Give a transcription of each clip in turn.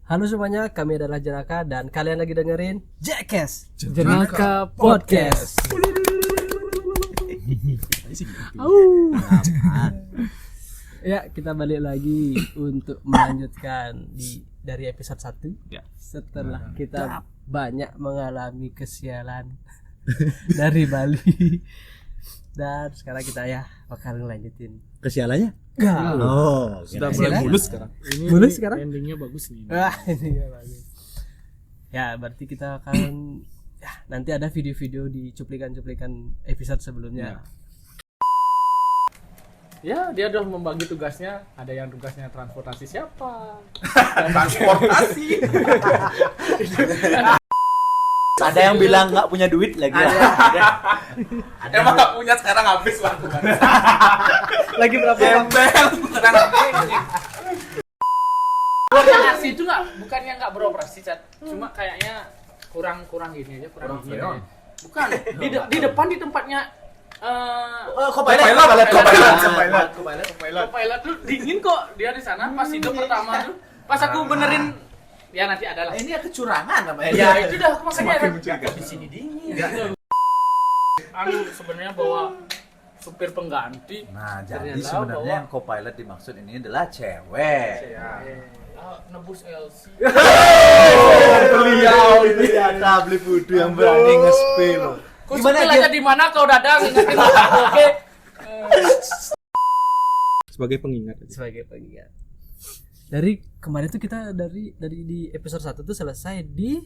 Halo semuanya, kami adalah Jenaka dan kalian lagi dengerin Jackass Jenaka Podcast. Ya, kita balik lagi untuk melanjutkan dari episode 1 Ya. setelah kita banyak mengalami kesialan dari Bali. Dan sekarang kita bakal ngelanjutin Kesialannya? Enggak. Oh, Sudah Kira-kira. mulai mulus sekarang. Mulus sekarang? Endingnya bagus nih. Ini ya bagus. Ya, berarti kita akan nanti ada video-video di cuplikan-cuplikan episode sebelumnya. Ya, dia udah membagi tugasnya. Ada yang tugasnya transportasi siapa? Transportasi. Ada yang bilang nggak punya duit lagi. Emang nggak punya sekarang habis waktu. Lagi berapa? Gembel. Transportasi itu bukannya nggak beroperasi, Chat. Cuma kayaknya kurang gini aja, kurang gini. Bukan. Di depan di tempatnya Copilot tuh dingin kok dia di sana pas hidup pertama tuh. Pas aku benerin ya nanti adalah. Ini kecurangan namanya. Ya itu dah makanya Di sini dingin. Anu sebenarnya bawa supir pengganti. Nah, jadi Ternyata sebenarnya bahwa- yang co-pilot dimaksud ini adalah cewek. Nebus LC. Beliau ini ada beli budu yang berani nge-spill. Kau supir aja di mana kau dadang ingetin aku, oke? Sebagai pengingat. Sebagai pengingat. Dari kemarin tuh kita dari di episode 1 tuh selesai di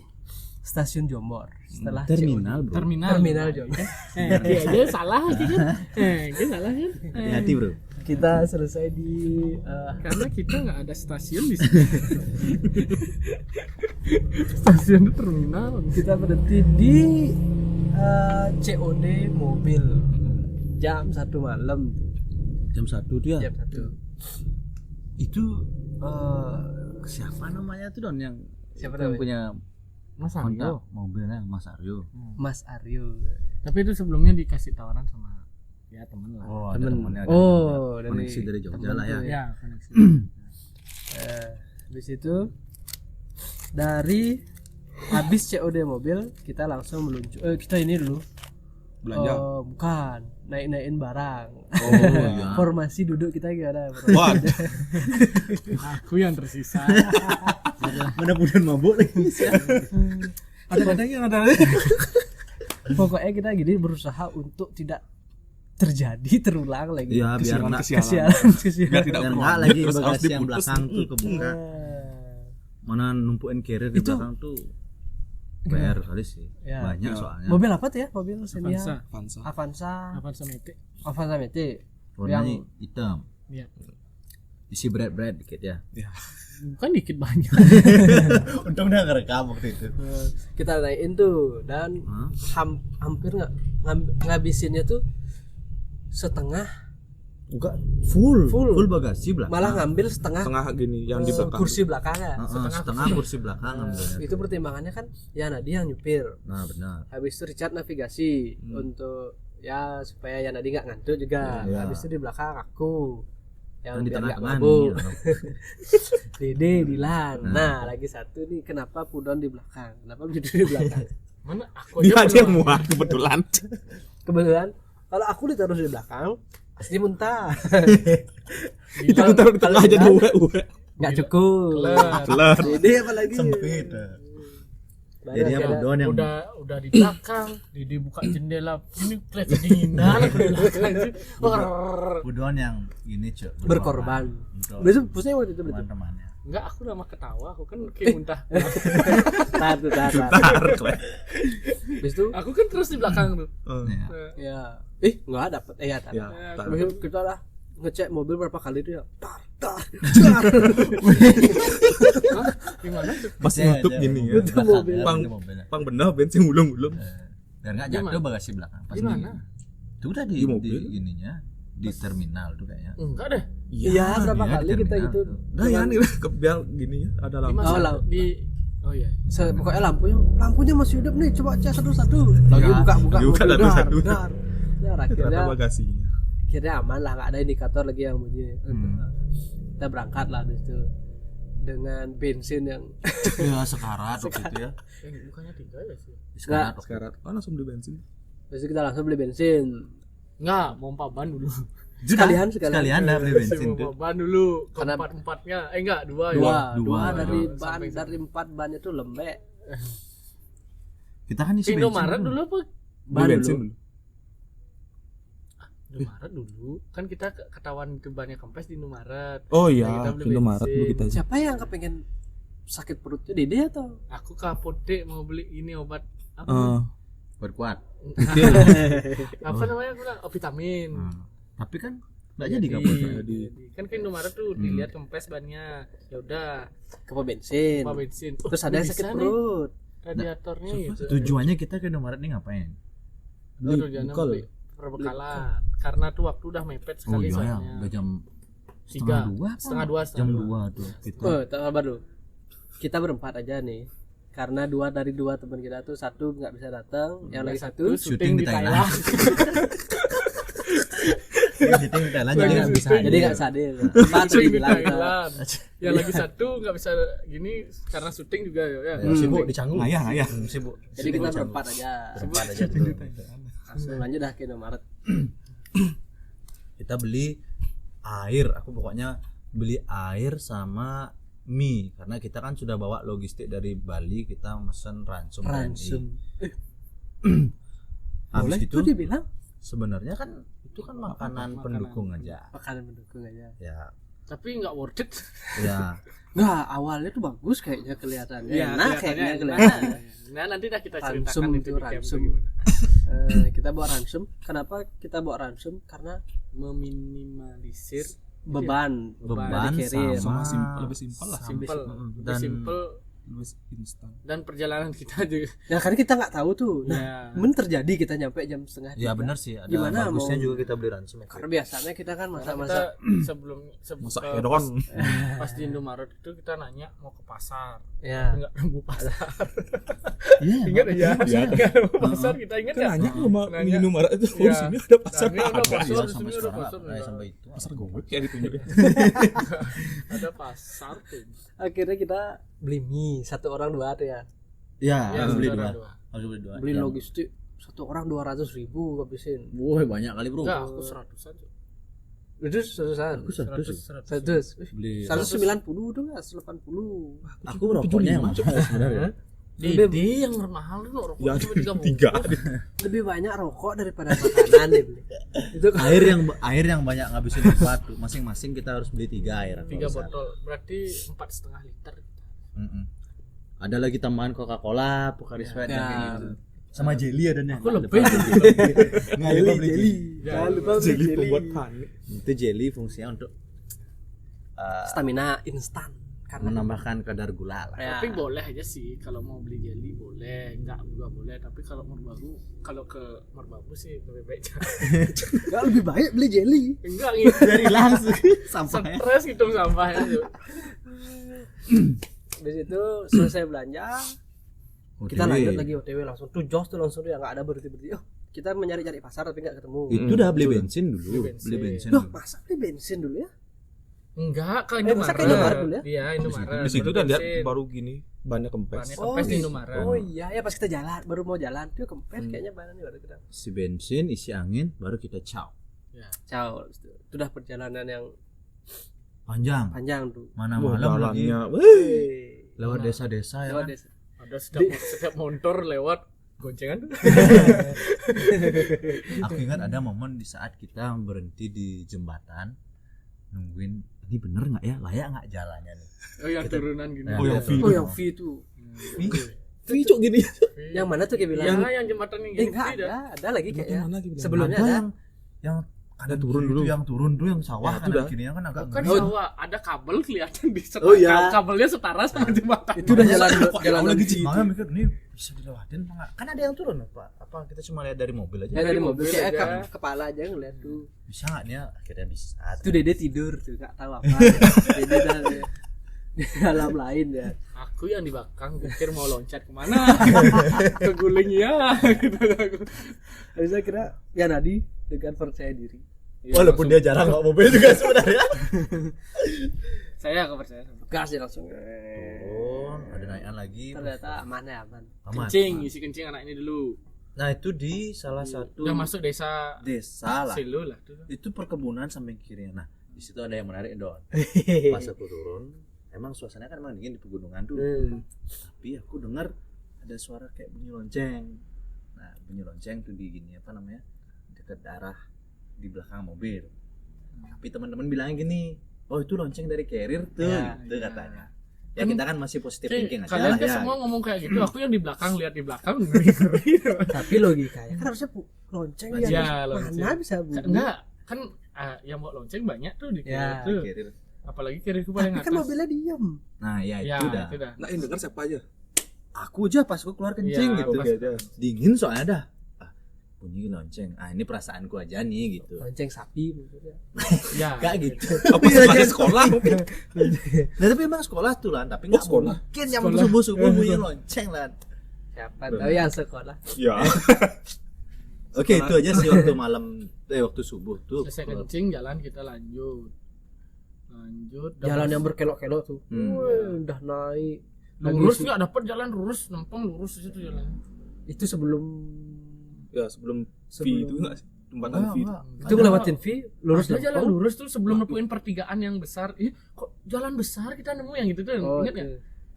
stasiun Jombor setelah Terminal, COD. bro. Terminal Jombor. Dia salah sih kan? Dia salah kan? Hati-hati, bro. Kita selesai di Karena kita nggak ada stasiun di sini. Stasiun terminal. kita berhenti di COD mobil jam 1 malam. Jam 1 dia. Jam 1. Itu siapa namanya tuh Don yang Siapa yang namanya? punya Mas kontak mobilnya Mas Aryo. Mas Aryo. Tapi itu sebelumnya dikasih tawaran sama ya temen lah. Oh, Temen. ada temennya. Oh, koneksi dari Jogja temen lah ya. tuh Ya koneksi. Habis itu dari habis COD mobil kita langsung meluncur. Kita ini dulu Belanja. bukan naik-naikin barang. Oh iya. Formasi duduk kita gimana? Wah, Aku yang tersisa. Mudah-mudahan mabuk lagi. Ada yang ada. Pokoknya kita gini berusaha untuk tidak terulang lagi. Ya, biar enggak Kesialan. Biar tidak dan perlu enggak lanjut, lagi terus harus bagasi yang diputus. belakang tuh kebuka. Mana numpukin carrier di Itu- belakang tuh PR kali sih. Ya. Banyak Ya. soalnya. Mobil apa tuh ya? Mobil Xenia. Avanza. Avanza. Avanza. Sama itu. Avanza Mete. Warnanya yang- hitam. Iya. Isi bread dikit ya. Bukan dikit banyak. Untung udah ngerekam waktu itu. Kita naikin tuh dan hampir ngabisinnya tuh setengah, Enggak full Full. bagasi belakang. malah ngambil setengah Tengah gini yang di belakang. kursi belakangnya. Setengah kursi belakang ngambilnya. Itu pertimbangannya kan ya Nadi yang nyupir, Nah, benar. habis itu Richard navigasi untuk ya supaya ya Nadi nggak ngantuk juga. Ya. Habis itu di belakang aku yang Yang di biar nggak tengah-tengah mabuk. nih. Dede, Dilan. Nah, lagi satu nih, kenapa Pudon di belakang? Kenapa duduk di belakang? Mana aku Dia aja yang muat kebetulan. Kebetulan kalau aku ditaruh di belakang pasti muntah. Kita taruh di tengah aja uwe. Nggak cukup. Kelar. Dede apalagi? Sempit. Baru Jadi akhirnya- apa Don yang udah di belakang, Didi buka jendela, ini kelihatan dinginan aku di belakang sih. Budon yang ini cuk berkorban. untuk Besok pusnya waktu itu berarti. teman-temannya. Enggak, aku udah mah ketawa, aku kan kayak muntah. Tar. Tar. Habis itu Aku kan terus di belakang tuh. Ya. ya nggak dapet ya tar. Ya, tar. Habis itu kita lah ngecek mobil berapa kali itu ya. Tar. Gimana tuh? Pas nutup gini ya. Itu mobil. Pang benar bensin ulung-ulung. Biar enggak Gimana? jatuh bagasi belakang pas Gimana? di- Itu udah di Di mobil? di ininya di terminal tuh kayaknya. Enggak deh. Iya, berapa iya, kali di kita terminal gitu. tuh. Nah, ya nih biar gini ya ada Di lampu. masa Oh, lah. Oh iya. Pokoknya lampunya masih hidup nih, coba cek satu-satu. Lagi Ya, buka dibuka mobil, satu-satu. dar. Ya, akhirnya Ternyata bagasinya. akhirnya aman lah, nggak ada indikator lagi yang bunyi. Kita berangkat lah di situ dengan bensin yang Ya sekarat waktu itu ya. Bukannya 3 ya sih? Sekarat. Sekarang kan langsung beli bensin. terus kita langsung beli bensin. Enggak, mau 4 ban dulu. Sekalian dah beli bensin Mau tuh. 4 ban dulu. Karena Keempat-empatnya. Enggak, 2 ya. dua dari Dua. ban Sampai dari 4 ban itu lembek. Kita kan isi bensin. Indomaret dulu apa? Ban Beli bensin dulu. dulu. Indomaret dulu. Kan kita ketahuan itu bannya kempes di Indomaret. Oh Nah, iya, kita beli Indomaret bensin. dulu kita. Siapa yang kepengen sakit perutnya Dede atau? Aku ke apotek mau beli ini obat apa? Eh, Berkuat. Apa namanya? Aku bilang, vitamin. Tapi kan enggak jadi kapal. Jadi. Kan ke Indomaret tuh dilihat kempes bannya. Ya udah, Ke bensin. apa bensin. Terus ada yang sakit perut. Radiatornya gitu. Tujuannya kita ke Indomaret nih ngapain? Beli Tujuannya bekal. beli perbekalan. Karena tuh waktu udah mepet Oh sekali iya ya, soalnya. udah jam 3, setengah 2 jam 2 tuh kita. Tak sabar dulu. Kita berempat aja nih. Karena dari dua teman kita tuh satu nggak bisa datang, yang lagi satu syuting di Thailand. Syuting di Thailand jadi nggak bisa. jadi nggak sadar. Empat tadi Syuting di bilang kita. Thailand. Yang lagi satu nggak bisa gini karena syuting juga ya. Sibuk di Canggu. Ngayah. Sibuk. Jadi kita berempat aja. Berempat aja tuh. Langsung lanjut dah ke Indomaret. Kita beli air, aku pokoknya beli air sama mie karena kita kan sudah bawa logistik dari Bali, kita mesen ransum. Ransum. Habis Boleh itu tuh dibilang sebenarnya kan itu kan makanan pendukung aja. makanan pendukung aja. Ya, Tapi nggak worth it. ya. Nah awalnya tuh bagus kayaknya kelihatannya. Iya, Enak kelihatannya kayaknya enak. kelihatan. Nah, nanti dah kita Ransum ceritakan itu tuh, di camp ransum. gimana. Kita bawa ransum. Kenapa kita bawa ransum? Karena Meminimalisir beban Beban dikirim. Sama sama lebih simpel lah. simple, dan simple Lebih instan. dan perjalanan kita juga. Ya karena kita nggak tahu tuh. Nah, Ya. men terjadi kita nyampe jam setengah ya 3. benar sih, ada Gimana bagusnya mau- juga kita beli ransum ya. Karena biasanya kita kan Karena kita masa-masa sebelum Masak ke- hedon. pas di Indomaret itu kita nanya mau ke pasar. ya Enggak nemu pasar. Iya. Ingat ya? Iya. Enggak nemu pasar kita ingat Kan ya? nanya sama Nanya. Indomaret itu, Iya. oh sini ada pasar. Nah, ini ada Ada. pasar. Iya, di sampai sini ada sekarang pasar, nggak enggak. sampai itu. Pasar gue kayak ditunjukin. Ada pasar tuh. akhirnya kita beli mie satu orang 2 tuh ya. Ya, Ya, harus beli ada 2. Harus beli 2. Beli logistik satu orang 200.000 habisin. Wah, banyak kali, Bro. Enggak, aku 100 aja. Itu seratus. Aku 100. 100. Beli 190 tuh enggak 180. aku rokoknya yang mahal sebenarnya. Dede yang mahal dulu rokok Ya, cuma 3 tiga. Lebih banyak rokok daripada makanan deh beli. Itu kan Air yang banyak ngabisin tempat tuh. Masing-masing kita harus beli 3 air. 3 botol. Berarti 4,5 liter. Ada lagi tambahan Coca-Cola, Pocari Sweat Ya. yang kayak gitu. Sama jelly adanya. Aku Nggak lebih. lupa. Nggak lupa beli jelly. Jangan lupa beli Jadi jelly. pembuat panik. Itu jelly fungsinya untuk Stamina instan karena menambahkan kadar gula lah. ya. Tapi boleh aja sih kalau mau beli jelly boleh, enggak juga boleh. Tapi kalau ke merbabu sih lebih baik. Enggak lebih baik beli jelly. Enggak gitu. Dari langsung sampahnya. Stres gitu sampahnya tuh. Di situ selesai belanja, kita OTW. lanjut lagi OTW langsung tuh jos tuh langsung tuh ya nggak ada berhenti-berhenti. Oh, kita mencari-cari pasar tapi nggak ketemu. Itu udah beli bensin dulu. Beli bensin. Beli bensin. Loh, dulu. masa beli bensin dulu ya? Enggak, ke masa Indomaret. ke Indomaret dulu ya? Iya, Indomaret. Di situ Baru udah lihat bensin. baru gini banyak kempes. Banyak kempes di Indomaret. Oh iya, ya pas kita jalan baru mau jalan tuh kempes kayaknya bahannya baru kita. Si bensin, isi angin, baru kita caw. Ya. Ciao. Itu udah perjalanan yang Panjang. panjang tuh. Mana Wah, malam lagi jalannya. Wih. lewat desa-desa ya. Lewat Kan? desa. Ada setiap motor lewat goncengan tuh. Aku ingat ada momen di saat kita berhenti di jembatan nungguin ini bener nggak ya, layak nggak jalannya nih. Oh yang turunan gini. Nah, Oh, yang lihat V. tuh. Oh yang V itu. Cok gini. Yang mana tuh kayak bilang? Ya, yang jembatan yang gini. Enggak tidak. ada lagi kayaknya. Mana lagi bilang? Sebelumnya Ada ada. yang kanan turun kiri dulu. itu, yang turun tuh yang sawah Ya, itu kanan dah. kirinya kan agak Kan ngeri. sawah ada kabel kelihatan di setara. Oh, iya. Kabelnya setara sama jembatan. Itu udah jalan Aku jalan lagi lagi makanya mikir ini bisa dilewatin apa nggak? Kan ada yang turun apa kita cuma lihat dari mobil aja. Ya dari mobil kayak aja. kepala aja ngeliat tuh. Bisa nggak nih? Akhirnya bisa. Itu Dede tidur tuh nggak tahu apa. Dede dah di dalam lain ya. Aku yang di belakang pikir mau loncat kemana. Keguling ya. Gitu aku. Jadi saya kira ya Nadi dengan percaya diri. Ya, Walaupun dia jarang bawa mobil juga sebenarnya. saya percaya sama gas dia langsung. turun, ada naikan lagi. Ternyata aman ya, aman. Aman. Kencing, isi kencing anak ini dulu. Nah itu di salah satu Udah masuk desa desa lah. Silo lah tuh. Itu perkebunan samping kirinya. Nah di situ ada yang menarik Don. Pas aku turun, emang suasananya kan emang dingin di pegunungan tuh. Tapi aku dengar ada suara kayak bunyi lonceng. Nah bunyi lonceng tuh di gini apa namanya, dekat arah di belakang mobil. Tapi teman-teman bilangnya gini, oh itu lonceng dari carrier tuh, Ya, gitu katanya. Ya kita kan masih positif thinking aja Kalian lah kan ya. semua ngomong kayak gitu, aku yang di belakang lihat di belakang. Tapi logikanya kan harusnya lonceng Ya, ya. lonceng. Mana bisa bunyi? Enggak, kan yang bawa lonceng banyak tuh di Ya, tuh. Carrier. Apalagi kiriku paling Tapi atas. kan mobilnya diam. Nah ya Ya, itu dah. itu dah. Nah, yang denger siapa aja? Aku aja pas aku keluar kencing Ya, gitu. pas- Aja. Dingin soalnya dah. Bunyi lonceng. Ini perasaanku aja nih gitu. Lonceng sapi maksudnya. Ya. Gak gitu. Apa lagi sekolah mungkin? Nah tapi emang sekolah tuh lah, tapi nggak sekolah. mungkin jam subuh bunyi lonceng lah. Siapa tahu yang sekolah. Ya. Oke itu aja sih waktu malam, waktu subuh tuh. Selesai kencing jalan kita lanjut. udah Jalan masuk. yang berkelok-kelok tuh. Wih, udah naik. lurus Lagi nggak dapet jalan lurus, nempel lurus di situ jalan. itu sebelum Ya, sebelum V Sebelum- itu enggak sih? Tempatan V itu. itu ngelewatin V lurus Ada jalan lempeng. lurus tuh sebelum nemuin pertigaan yang besar. Ih, kok jalan besar kita nemu yang gitu tuh. Oh, Ingat nggak? itu.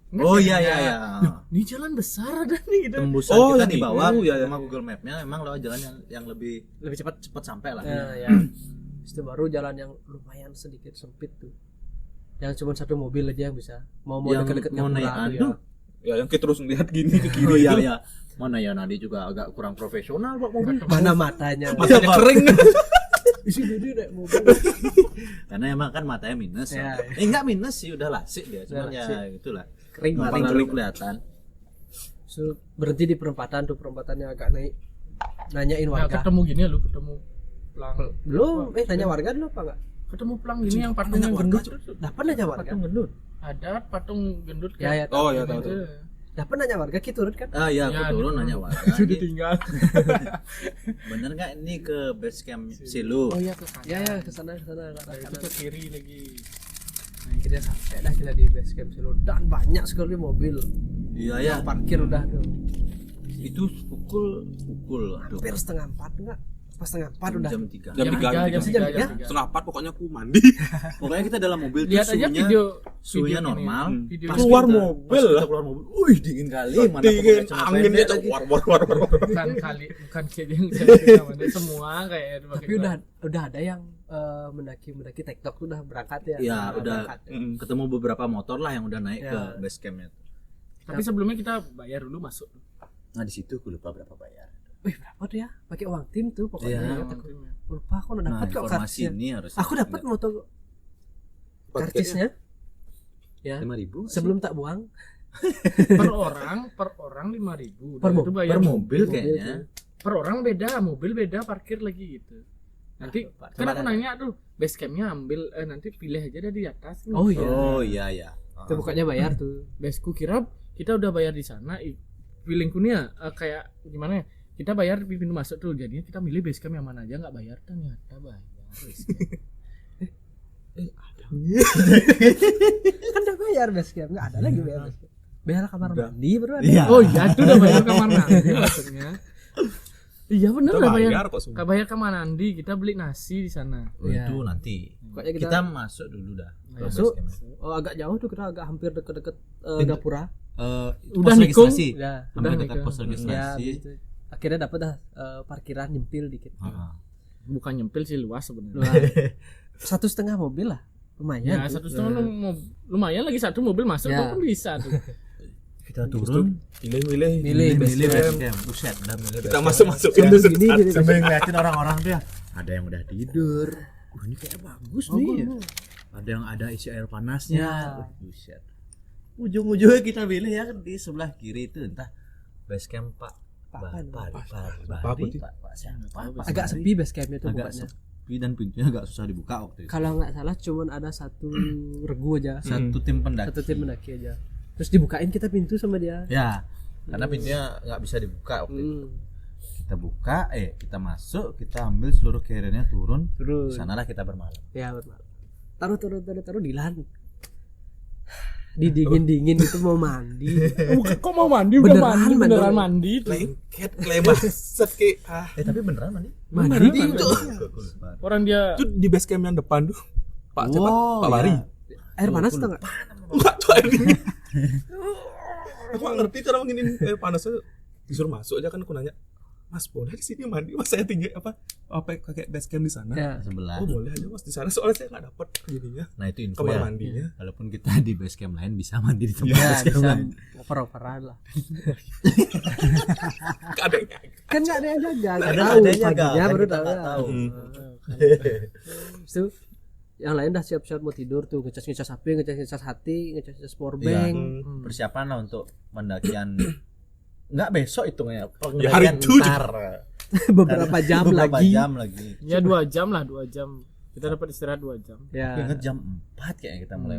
Ingat Oh nggak? iya iya iya. Ini jalan besar ada nih gitu. Tembusan Oh, kita yang di itu, bawah ya, ya. sama Google Map-nya emang lewat jalan yang lebih Lebih cepat. cepat sampai lah. Nah, ya. Itu baru jalan yang lumayan sedikit sempit tuh. Yang cuma satu mobil aja yang bisa. Mau Yang deket-deket mau naik Ngapura tuh anu. Ya, yang kita terus ngeliat gini ke kiri. Oh iya itu. iya. Mana ya Nadi juga agak kurang profesional pak mobil. Mana matanya. Matanya kering. Isi dia naik mobil. Karena emang kan matanya minus. Ya, Enggak minus sih, udah lasik dia. Cuman Udah ya lasik. itulah. Kering Paling banget. terlalu kelihatan. So, berhenti di perempatan tuh, perempatannya agak naik. Nanyain Nah, warga. ketemu gini ya lu, ketemu pelang. Belum, nanya warga dulu apa enggak? Ketemu pelang gini yang patung yang gendut tuh. Dapat nanya warga. Patung gendut. Ada patung gendut Ya, ya. Oh ya, tahu gitu. tahu. Dapat nanya warga kita turun kan? Ah iya, Ya, aku turun gitu. nanya warga. Itu Ini ditinggal. bener nggak ini ke base camp Silu? Oh iya ke sana. Ya ya ke sana ke Nah, itu kanan. ke kiri lagi. Nah, akhirnya sampai dah kita di base camp Silo dan banyak sekali mobil. Iya ya. Yang parkir udah tuh. Itu pukul tuh. Hampir setengah 4 enggak? Pas setengah 4 udah. Jam 3. Jam tiga, jam jam 3, tiga. Setengah 4 pokoknya aku mandi. Pokoknya kita dalam mobil tuh Lihat aja video suhunya video normal. ini. Video Pas Keluar kita- mobil pas kita lah. keluar mobil. Wih, dingin kali. Mana Dingin, pakai celana anginnya pendek tuh lagi. war. bukan kali bukan kayak namanya semua kayak Tapi udah ada yang mendaki TikTok tuh udah berangkat ya. Iya, udah berangkat. ketemu beberapa motor lah yang udah naik Ya. ke base campnya. Tapi sebelumnya kita bayar dulu masuk. Nah di situ aku lupa berapa bayar. Wih, berapa tuh ya? Pakai uang tim tuh pokoknya. Iya. Ingat aku. Lupa aku udah Nah dapat kok informasi kartisnya. ini harus. Aku dapat moto kartisnya. Ya. 5.000 Sebelum tak buang. per orang 5.000. Per Itu bayar per mobil mobil kayaknya. per orang beda, mobil beda, parkir lagi gitu. Nanti Pak, kan coba aku ada. nanya tuh, base campnya ambil nanti pilih aja dari atas. nih. Oh iya. Oh iya ya. Itu bukannya bayar tuh. Baseku kira kita udah bayar di sana. Feelingku nih ya kayak gimana ya? Kita bayar di pintu masuk tuh, jadinya kita milih base camp yang mana aja nggak bayar, ternyata bayar. Base camp. Kan udah bayar base camp, enggak ada lagi bayar base camp. Bayar kamar mandi baru ada. Iya. Oh iya, itu udah bayar kamar mandi maksudnya. Iya bener Kita udah bayar. bayar kok semua. Kita bayar kamar mandi, kita beli nasi di sana. Oh, Iya. itu nanti. Pokoknya Kita masuk dulu dah. ke Masuk. base campnya. Oh, agak jauh tuh, kita agak hampir deket-deket Pintu. Gapura. Udah pos nikung. registrasi. Ya, Hampir udah dekat nikung. pos ya registrasi. gitu. Akhirnya dapat dah parkiran nyempil dikit. Heeh. Bukan nyempil sih, luas sebenarnya. Wah, 1,5 mobil lah. Lumayan. Ya tuh. satu setengah lumayan lagi satu mobil masuk Ya. pun bisa tuh. Kita turun. Pilih-pilih. Milih base Milih base camp. camp. Buset, udah milih Kita base masuk-masuk Sambil ya. gini, gini. sambil ngeliatin orang-orang tuh ya, ada yang udah tidur. Ini kayak bagus nih. Bagus. Ada yang ada isi air panasnya. Ya. Buset. Ujung-ujungnya kita pilih ya di sebelah kiri itu entah base camp Pak Bari, Pak siapa? Agak sepi base campnya tuh Agak bukannya. sepi dan pintunya agak susah dibuka waktu itu. Kalau nggak salah cuman ada satu regu aja. Satu tim pendaki. Satu tim mendaki aja. Terus dibukain kita pintu sama dia. Ya, karena pintunya nggak bisa dibuka waktu itu. Hmm. Kita buka, kita masuk, kita ambil seluruh carrier-nya turun. Terus Sanalah kita bermalam. ya betul. Taruh di lan. di dingin gitu mau mandi. Kok mau mandi udah Beneran, beneran mandi. mandi tuh. Lengket klebat set ke Tapi beneran mandi? Mandi itu. Orang dia Itu di base camp yang depan tuh. Pak siapa? Wow, Pak Bari. ya. air panas tuh enggak? Enggak tuh air dingin. Aku nggak ngerti cara nginin air panasnya. Disuruh masuk aja kan aku nanya. Mas boleh di sini mandi? Mas saya tinggi apa pakai base camp di sana? Ya. Sebelah. Oh boleh aja mas di sana soalnya saya nggak dapat ininya Nah itu info kamar ya. mandinya. Walaupun kita di base camp lain bisa mandi di tempat Ya, base camp bisa lain. oper-operan lah. Nggak ada yang nyari. Kan enggak ada yang jaga, enggak Ada tahu adanya paginya kan baru kita tahu. nggak Ya. tahu. Itu yang lain dah siap-siap mau tidur tuh, ngecas-ngecas HP, ngecas-ngecas hati, ngecas-ngecas power Iya. bank. Persiapan lah untuk pendakian. Enggak besok hitungnya. Ya, hari itu ntar. Beberapa jam Beberapa lagi. jam lagi. ya 2 jam lah, 2 jam. Kita dapat istirahat 2 jam. Aku Ya, ingat jam 4 kayaknya kita mulai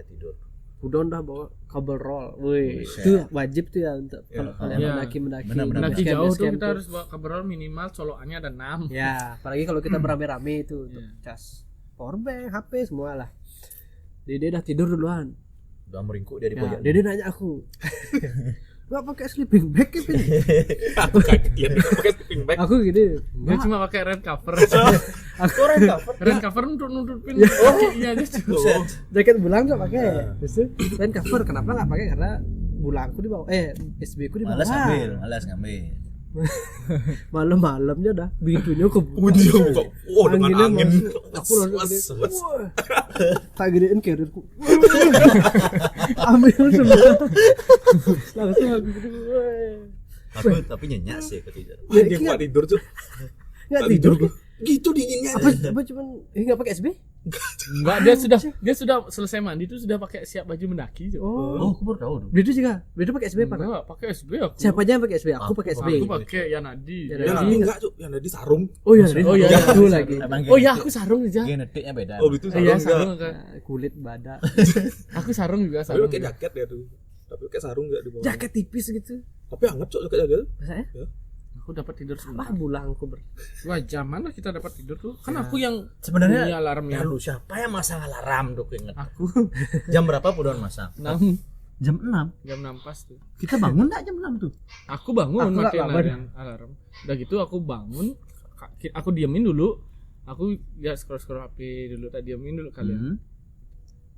tidur. udah bawa kabel roll. Wih, Buset. itu wajib tuh ya untuk kalau Ya. kalian Ya. mendaki-mendaki. Benar-benar. Mendaki base camp, jauh base tuh camp kita harus bawa kaberal minimal colokannya ada 6. Ya, apalagi kalau kita beramai-ramai itu untuk Ya. cas power bank, HP semua lah. Dede udah tidur duluan. Udah meringkuk dia di Ya, pojok. Dede nanya aku. Gak pakai sleeping bag ya, Pin? Aku kaget lihat dia pakai sleeping bag. Aku gini. Dia cuma pakai rain cover. Aku Rain cover untuk nutupin kakinya aja. jaket bulang gak pakai. Terus tuh, dan cover kenapa gak pakai? Karena bulangku di bawah, SB ku di bawah. Malas ngambil. Malam-malamnya dah pintunya kebuka. Dia buka. Oh dengan Anginnya angin. masuk. Aku langsung gini, wah. Tak gedein carrierku. Ambil semua. Langsung aku gini. wah. Aku tapi nyenyak sih ketika. Ya, Dia nggak- nggak tidur tuh. nggak Nggak tidur. gua. Gitu dinginnya. Apa cuman nggak pakai SB? Enggak, dia sudah selesai mandi tuh sudah pakai siap baju mendaki tuh. Oh, aku baru tahu dong. Bedu juga. Bedu pakai SB apa? Enggak, pakai SB aku. Siapa aja yang pakai SB? Aku pakai SB. Aku pakai Yanadi. Ya, Yang Nadi. nanti enggak tuh, yang tadi sarung. Oh iya, Oh iya, itu lagi. Emang Oh iya, aku sarung aja. genetiknya beda. Oh itu Iya, sarung sarung enggak. enggak. Nah, kulit badak. Aku sarung juga Tapi sarung. pakai jaket ya tuh. Tapi pakai sarung enggak di bawah. Jaket tipis gitu. Tapi hangat cok jaket jaket. Masa ya? Aku dapat tidur Wah, sebentar. bulangku 2 jam mana kita dapat tidur tuh? Kan aku yang Sebenarnya punya alarmnya. lu siapa yang masang alarm tuh inget. Aku Jam berapa Pudon masang? 6 Jam 6. jam 6 pas tuh. Kita bangun enggak jam 6 tuh? Aku bangun Aku nggak matiin bangun. alarm. Udah gitu aku bangun, aku diemin dulu. Aku ya scroll HP dulu, tak diemin dulu kalian.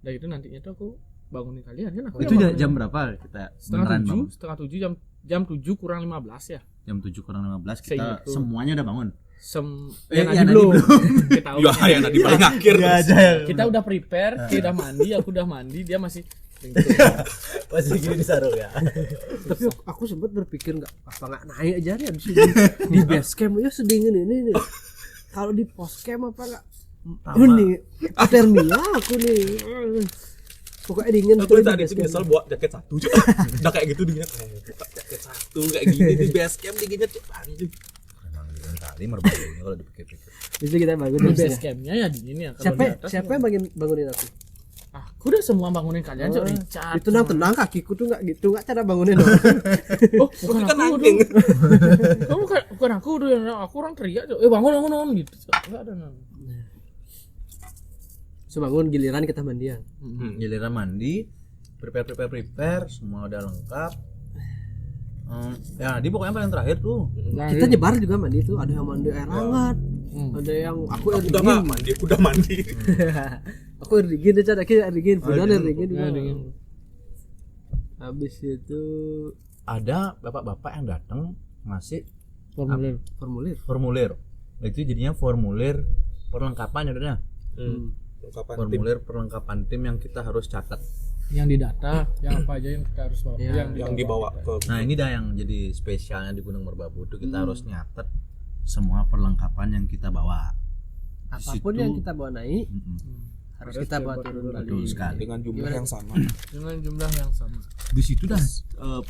Udah gitu nantinya tuh aku bangunin kalian kan aku. Itu yang bangunin. jam berapa kita setengah beneran 7, bangun? setengah 7 jam 7 kurang 15 ya. Jam 7 kurang 15 kita Seingatku. semuanya udah bangun. Yanadi Yanadi belum. belum. Kita Ya yang tadi paling akhir. kita udah prepare, kita udah mandi, aku udah mandi, dia masih Masih gini di sarung ya. Tapi aku sempat berpikir nggak naik aja nih di sini di base camp ya sedingin ini nih. Kalau di pos camp apa nggak? Ini hipotermia aku nih. Pokoknya dingin Aku betul di tadi base itu camp. nyesel buat jaket satu cok. Udah kayak gitu dinginnya. Buka jaket satu kayak gini di base camp dinginnya cok anjing. Emang dingin kali merbabunya kalau dipikir-pikir. Bisa kita bangun di di base base. campnya ya dingin ya. Kalau Siapa di atas siapa mah- yang bangunin aku? Aku udah semua bangunin kalian, Cok. Oh, Richard. itu tenang kakiku tuh nggak gitu, nggak cara bangunin orang. Oh, bukan Kan aku anjing. dong. Kamu bukan aku udah, aku orang teriak, Cok. Bangun gitu. Cok. Enggak ada. So bangun giliran kita mandian. Giliran mandi, prepare, semua udah lengkap. Ya, di pokoknya paling terakhir tuh. Nah, Kita nyebar juga mandi tuh, ada yang mandi air hangat, ada yang aku air Aku udah nggak dingin. mandi, aku udah mandi. Aku air dingin aja, air dingin, Budan air dingin juga. air dingin. Habis itu Ada bapak-bapak yang datang ngasih formulir. formulir. itu jadinya formulir perlengkapan ya udah Kapan tim? formulir perlengkapan tim yang kita harus catat. Yang didata, yang apa aja yang kita harus bawa. Ya, Yang dibawa ke Nah ini dah yang jadi spesialnya di Gunung Merbabu itu kita harus nyatet semua perlengkapan yang kita bawa. Di Apapun situ- yang kita bawa naik harus Harus kita bawa dibawa turun turun. balik. Betul sekali. dengan jumlah yang sama. dengan jumlah yang sama. Di situ dah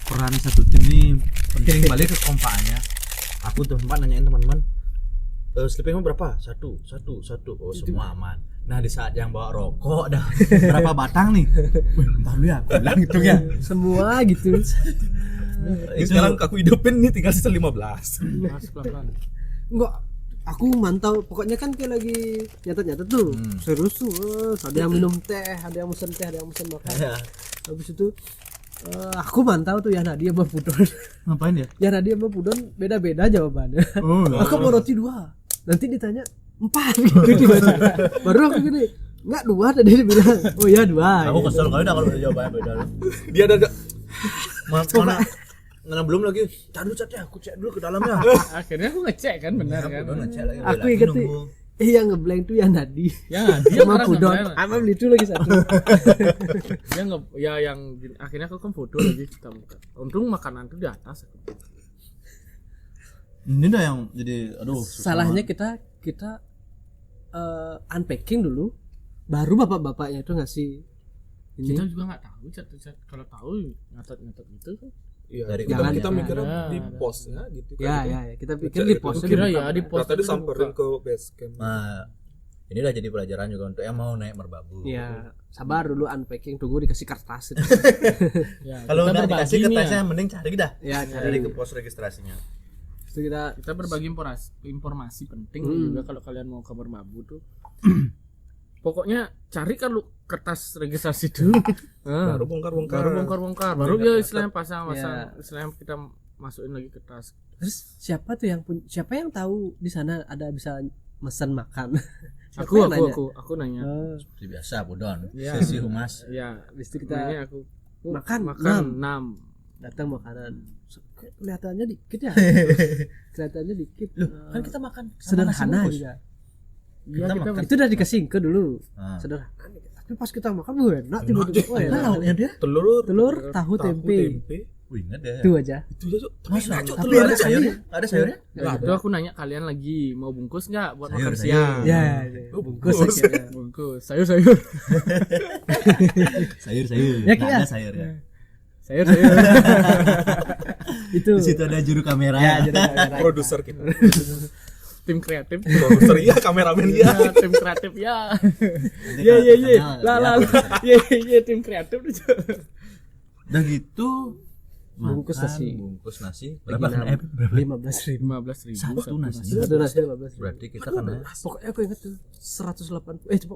peran satu tim ini penting balik ke kompakannya. Aku tuh sempat nanyain teman-teman sleeping berapa? Satu. Oh semua aman. Nah di saat yang bawa rokok dah berapa batang nih? Wih, bentar dulu ya, aku bilang gitu ya. Semua gitu. Ini sekarang aku hidupin nih tinggal sisa 15. Mas pelan-pelan. Enggak, aku mantau. Pokoknya kan kayak lagi nyatet tuh. Serius tuh. Ada yang minum teh, ada yang mesen teh, ada yang mesen makan. Ya, Habis itu aku mantau tuh ya Nadia sama Pudon. Ngapain ya? Ya Nadia sama Pudon beda-beda jawabannya. Aku mau roti 2. Nanti ditanya 4 gitu gimana. Baru aku gini, enggak 2 tadi dia bilang. Oh ya 2. Aku kesel kali dah kalau jawabannya beda. Dia ada Mana belum lagi. Cari dulu catnya, aku cek dulu ke dalamnya. Akhirnya aku ngecek kan benar kan. Udah ngecek lagi. Aku inget tuh yang ngeblank tuh ya Nadi. Ya, dia Sama orang Pudon. ngeblank. Sama itu lagi satu. Dia nggak ya yang akhirnya aku kan foto lagi kita buka. Untung makanan tuh di atas. Ini dah yang jadi aduh. Salahnya kita unpacking dulu, baru bapak-bapaknya itu ngasih ini. Kita juga nggak tahu cat kalau tahu ngatat gitu kan. Iya, Dari kita, jangan kita ya. mikirnya Ya. di posnya gitu kan. Ya, kita pikir Cek di itu. posnya Kira dibuka. ya di pos Ternyata disamperin ke base camp. Nah, ini udah jadi pelajaran juga untuk yang mau naik merbabu. Ya, sabar dulu unpacking, tunggu dikasih kertas. Ya, Kalau kita nggak berbagi dikasih nih ya. kertasnya mending cari dah. Ya, Cari ke pos registrasinya. Itu kita Kita berbagi informasi penting juga kalau kalian mau kabar babu tuh. Pokoknya cari kalau kertas registrasi dulu. Baru bongkar-bongkar. Baru dia istilahnya pasang Ya. istilahnya kita masukin lagi kertas. terus siapa tuh siapa yang tahu di sana ada bisa mesen makan? Siapa Aku yang nanya? aku nanya. Oh, Seperti biasa, Budon. Iya. Sesi humas. Ya, habis itu kita nanya aku makan, makan 6. datang makanan. Kelihatannya dikit ya. Kelihatannya dikit. Loh, kan kita makan sama sederhana nasi bungkus. juga. Iya, Kita kita makan. Itu udah dikasih ke dulu. Nah. Sederhana. Tapi pas kita makan enak tiba-tiba. Oh, Nah, enak. lauknya dia. Telur, tahu, tempe. Wih, ingat deh. Itu aja. Itu aja, Cuk. Tapi enak, Cuk, Tapi telur enak ada sekali. sayurnya. Ada sayurnya? Nah, itu aku nanya kalian lagi mau bungkus nggak buat Sayur, makan sayur. siang? Ya, Oh, bungkus bungkus. akhirnya. Bungkus sayur. Sayur. Ya, Nggak Kia. ada sayur ya. sayur. Itu. Di situ ada juru kamera. Ya, jadi kamera. Produser kita. Tim kreatif. Produser iya, kameramen iya. Ya, tim kreatif ya. Nanti Iya. kalau terkenal, Lah. dia Iya, tim kreatif tuh. Udah gitu Bungkus makan, nasi. Bungkus nasi. Berapa Berapa kan? berapa? 15.000. 15.000 Satu nasi. Satu nasi 15.000. Berarti kita kena Pokoknya aku ingat tuh 180. Coba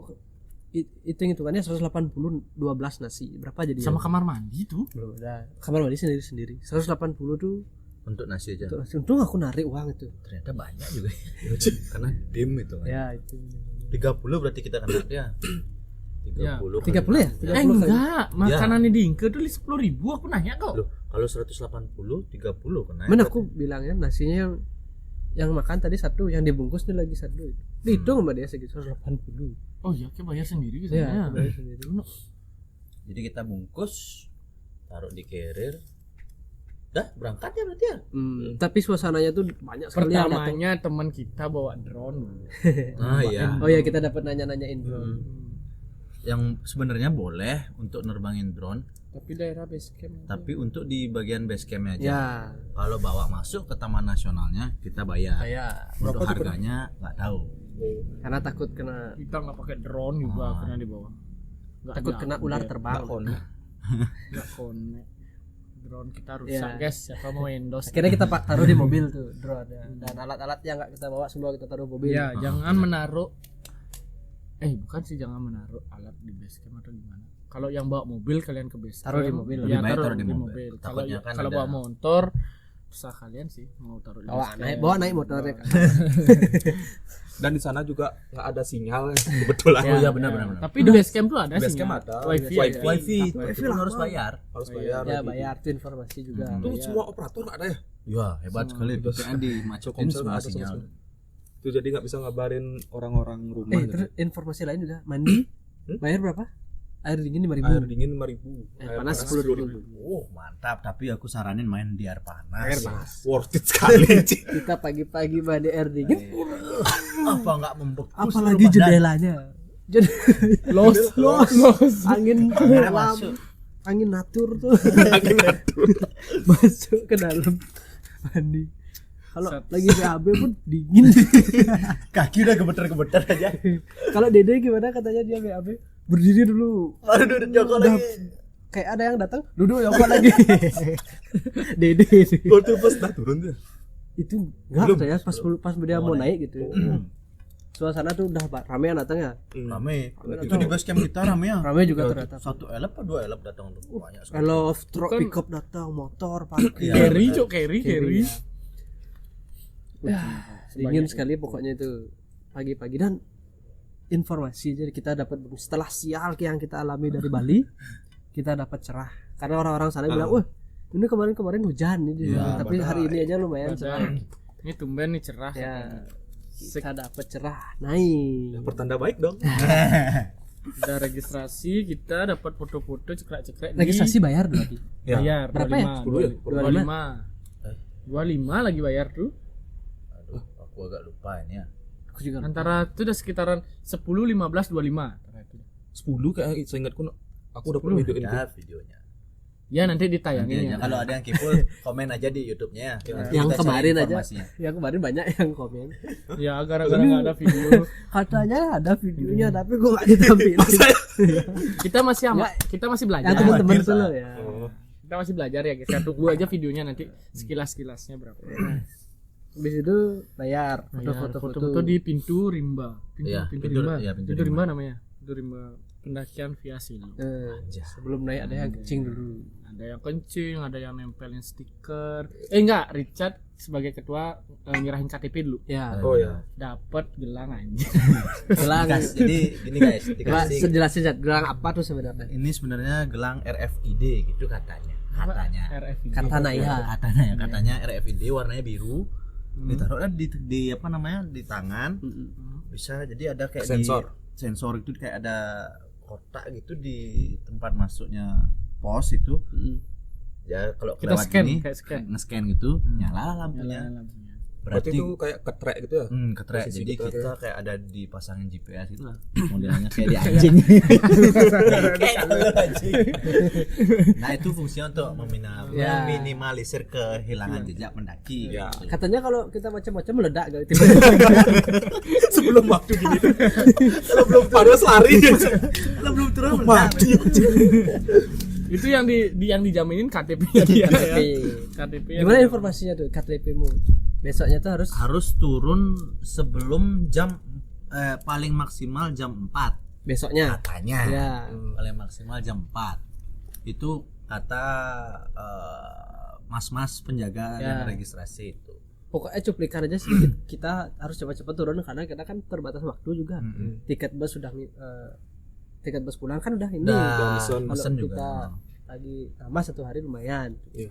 hitungannya 180 12 nasi. Berapa jadi? Sama kamar mandi tuh. belum ada. Kamar mandi sendiri. 180 tuh untuk nasi aja. untuk nasi. Untung aku narik uang itu. Ternyata banyak juga. Karena dim itu kan. Ya, itu. 30 berarti kita kena ya. 30 Ya. 30 ya? 30 kali. Enggak, makanannya di Inke tuh 10.000 aku nanya kok. Loh, kalau 180 30 kena. Mana aku bilangnya nasinya yang makan tadi satu, yang dibungkus nih lagi satu. Dihitung sama dia segitu 180. Oh iya, kita bayar sendiri gitu Ya, ya. bayar sendiri. Jadi kita bungkus, taruh di carrier. Dah berangkat ya berarti ya. Tapi suasananya tuh banyak sekali yang datang. Pertamanya teman kita bawa drone. Nah, iya. Oh ya, kita dapat nanya-nanyain drone. Yang sebenarnya boleh untuk nerbangin drone, Tapi daerah base camp. tapi untuk di bagian base campnya aja. Ya, Kalau bawa masuk ke taman nasionalnya kita bayar. kayak Untuk harganya nggak tahu. karena takut kena Kita nggak pakai drone juga karena di bawah. Nggak takut ada kena ular update. terbang. Nggak connect. Drone kita rusak Ya. guys. Siapa mau endorse? Akhirnya kita taruh di mobil tuh drone ya. Dan alat-alat yang nggak kita bawa semua kita taruh mobil. Ya, jangan menaruh. Bukan sih jangan menaruh alat di base camp atau gimana. Kalau yang bawa mobil kalian ke base Taruh di camp, mobil. Ya, Lebih baik taruh di mobil. Kalau Takutnya kan kalau ada- bawa motor, terserah kalian sih mau taruh di base camp. Bawa naik motornya. Dan di sana juga nggak ada sinyal kebetulan. Oh iya benar. Tapi di base camp tuh ada Base sih. camp ada. Wifi. Wifi. ada. Wifi itu Wifi pun lama. harus bayar. Harus bayar. Ya lagi. bayar tuh informasi juga. Itu Bayar. semua operator nggak ada ya? Ya hebat sekali. BPN dimacokin Telkomsel semua nggak ada sama sinyal. sekali. Itu jadi nggak bisa ngabarin orang-orang rumah. Terus informasi lain juga mandi bayar berapa? Air dingin 5.000. Air dingin 5.000. Air panas 10.000. Oh mantap. Tapi aku saranin main di air panas. Air panas. Worth it sekali. Ci. Kita pagi-pagi mandi air dingin. Apa nggak membekus? Apalagi jendelanya. Los. Angin Akhirnya malam. masuk. Angin natur tuh. Masuk ke dalam mandi. Kalau lagi BAB pun dingin. Kaki udah gemeter-gemeter aja. Kalau Dede gimana katanya dia BAB? Berdiri dulu. Baru duduk jongkok Udah lagi. kayak ada yang datang, duduk jongkok lagi. Dede sih. Oh, itu pas dah turun tuh. Itu enggak Belum. saya pas dia mau naik gitu. suasana tuh udah ramean datang ya. Rame. Itu di base camp kita rame ya. Rame juga ternyata. 1 elep atau 2 elep datang tuh banyak sekali. Kalau truk Bukan- pickup datang, motor parkir. Iya. Carry cok, carry. Dingin sekali pokoknya itu pagi-pagi. Dan informasi jadi kita dapat setelah sial yang kita alami dari Bali, kita dapat cerah. Karena orang-orang sana bilang, wah ini kemarin hujan ini, Iya, tapi hari ini aja lumayan cerah. Ini tumben nih cerah. Ya, kita dapat cerah naik. Pertanda baik dong. Udah registrasi, kita dapat foto-foto cekrek-cekrek Registrasi bayar berarti. Ya. bayar Berapa ya? 25 25 lagi bayar tuh. Aduh, aku agak lupa ini ya. Aku juga Antara itu udah sekitaran 10 15 25 antara itu. 10 kayak seingatku aku udah pernah videoin itu. Ya videonya. Ya nanti ditayangin Nanti ya. kalau ada yang kepo komen aja di YouTube-nya ya. Nanti yang kita cari kemarin aja. informasinya. Yang kemarin banyak yang komen. Ya gara-gara nggak ada video. Katanya ada videonya tapi gua enggak ditampilin. Kita masih kita masih belajar. Yang teman-teman Kita. dulu ya. Kita masih belajar ya guys. Kita tunggu aja videonya nanti sekilas-sekilasnya berapa. Habis itu bayar Foto-foto di pintu rimba. Iya, Pintu pintu- rimba. iya, pintu Pintu rimba rimba. namanya. Pintu rimba pendakian via sini. Sebelum naik ada yang kencing dulu. Ada yang kencing, ada yang nempelin stiker. Enggak, Richard sebagai ketua nyerahin KTP dulu. Ya. Oh ya. Dapat gelang aja. Gelang. Jadi gini guys, Coba dikasih sejelasin Jad, gelang apa tuh sebenarnya? ini sebenarnya gelang RFID gitu katanya. RFID. Katanya RFID warnanya biru. Ditaruhnya di apa namanya? Di tangan. Bisa jadi ada kayak sensor itu kayak ada kotak gitu di tempat masuknya pos itu. Ya kalau Kita kelewat scan, ini kayak scan. nge-scan gitu, nyala lampunya. Berarti itu kayak ketrek gitu ya. Ketrek. Posisi Jadi ketrek. kita kayak ada dipasangin GPS gitu lah. Modelnya kayak di anjing. Kayak kalau anjing. Nah, itu fungsinya untuk Ya. meminimalisir kehilangan jejak pendaki. Ya. gitu. Katanya kalau kita macam-macam meledak gitu. Sebelum waktu gini tuh. Kalau belum panas lari. Kalau belum turun Mati. Itu yang yang dijaminin KTP-nya dia ya. KTP. Gimana informasinya tuh KTP-mu? Besoknya tuh harus turun sebelum jam paling maksimal jam 4 besoknya. katanya. Ya. Paling maksimal jam 4. Itu kata mas-mas penjaga Ya. yang registrasi itu. Pokoknya cuplikan aja sedikit. Kita harus cepat-cepat turun karena kita kan terbatas waktu juga. Tiket bus sudah tiket bus pulang kan udah ini. Udah Kalau pesen kita juga. lagi tambah 1 hari lumayan. Iya.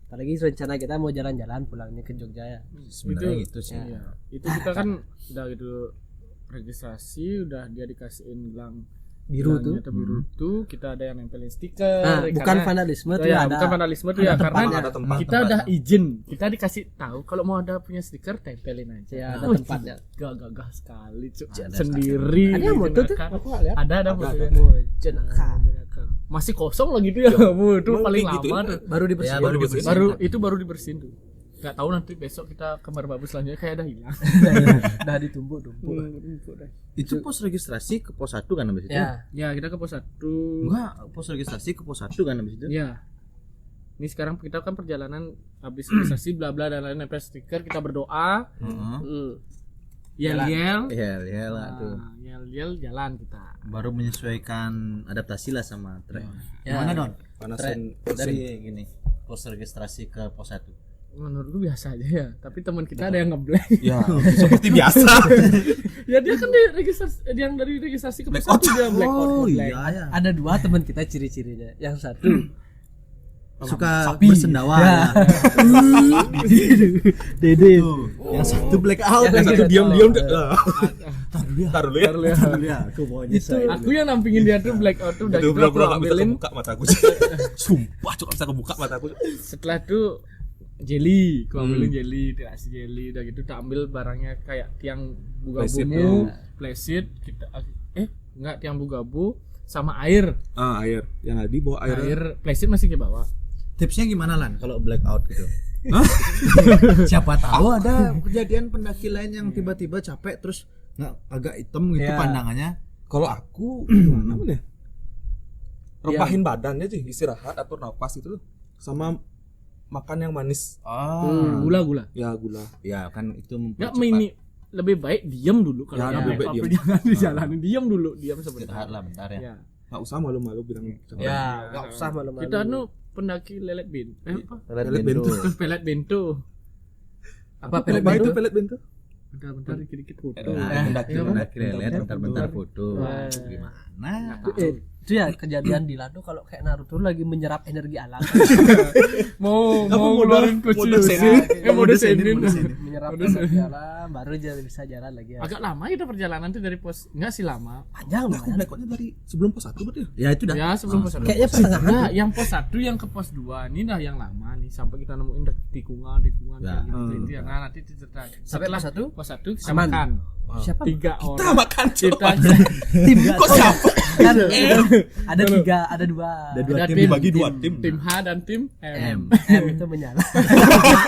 Apalagi rencana kita mau jalan-jalan pulangnya ke Jogja ya. Sebenarnya gitu sih. Iya. Itu kita kan udah gitu registrasi, udah dia dikasihin gelang Biru tuh. gelangnya tuh biru tuh, kita ada yang nempelin stiker. Nah, bukan karena- vandalisme tuh ya, ada. bukan vandalisme tuh ya, karena ada tempat. kita udah izin, kita dikasih tahu kalau mau ada punya stiker tempelin aja. Ya, ada Oh, tempatnya. gagah sekali cuk. Ada sendiri. Ada yang gitu, motor tuh? kan. Aku nggak lihat. Ada fotonya. Jenaka. Masih kosong lagi tuh ya, Bu. Itu Emang paling kayak gitu lama ya? tuh. Baru dibersihin. Ya, baru dibersihin. Baru dibersihin tuh. Gak tahu nanti besok kita ke Merbabu selanjutnya kayak ada hilang. Udah ditumbuk-tumbuk. Itu pos registrasi ke pos 1 kan habis itu? Ya. Ya, kita ke pos 1. Enggak, pos registrasi ke pos 1 kan habis itu? Ya. Ini sekarang kita kan perjalanan habis registrasi bla bla dan lain nempel stiker, kita berdoa, Heeh. yel-yel. Iya lah tuh. Nah, yel-yel jalan kita. Baru menyesuaikan adaptasi lah sama trek. Ya. Gimana Don? Panasin Dari gini, pos registrasi ke pos 1. Menurutku biasa aja ya, tapi teman kita ada yang ngeblank. Ya, seperti biasa. Ya dia kan dari registrasi, yang dari registrasi ke pos 1 dia blackout. iya ya. Ada 2 teman kita ciri-cirinya. Yang satu Suka bersendawa. Ya. Dede. Yang satu black out, Yang satu diam-diam. Taruh ya. Aku mau nyesel. Aku yang nampingin dia tuh blackout tuh udah Itu gitu aku bener-bener gak bisa ambilin. kebuka mataku. Sumpah cok gak bisa kebuka mataku. Setelah itu jelly, aku ambilin jelly, tirasi jelly, udah gitu tak ambil barangnya kayak tiang Playseat, bugabu, playseat, kita enggak tiang bugabu sama air. Air. Yang tadi bawa air. Air playseat masih ke bawah. Tipsnya gimana Lan kalau black out gitu? Siapa tahu ada kejadian pendaki lain yang tiba-tiba capek terus nggak agak hitam gitu Ya. pandangannya. Kalau aku gimana ya? Repahin badannya sih, istirahat atur nafas itu sama makan yang manis. Gula-gula. Ya gula. Ya kan itu Enggak mempercepat. lebih baik diam dulu kalau Ya, lebih baik diam. jangan dijalanin, diam dulu, diam Istirahat sebentar. lah bentar ya. Ya. Nggak usah malu-malu bilang Ya, enggak usah malu-malu. Kita pendaki lelet apa? Pelet bento. Pelet bento. Apa Pelet pelet itu bento? pelet bento. Bentar dikit-dikit foto. Nah, mendaki, mendaki lelet bentar-bentar foto. Wah. Gimana? Itu ya kejadian di Lado kalau kayak Naruto lagi menyerap energi alam. mau Apa ngeluarin mode kucing senin? mode senin. Menyerap energi alam baru jadi bisa jalan lagi. Ya. Agak lama itu perjalanan tuh dari pos, enggak sih lama. Panjang Nah, aku lumayan. naiknya dari sebelum pos 1 berarti ya? Ya itu dah. Ya sebelum pos 1. Kayaknya pertengahan. Nah, yang pos 1 yang ke pos 2 ini dah yang lama nih sampai kita nemuin tikungan Ya. kayak gitu. Itu ya. Nah, nanti cerita. Sampai Setelah pos 1? pos 1 kita Aman. makan. Siapa? 3 Kita orang. makan Kita Tim Kok siapa? kan ada 3, ada 2. Ada 2 ada tim. Dibagi 2 tim. tim H dan tim M. M itu menyala.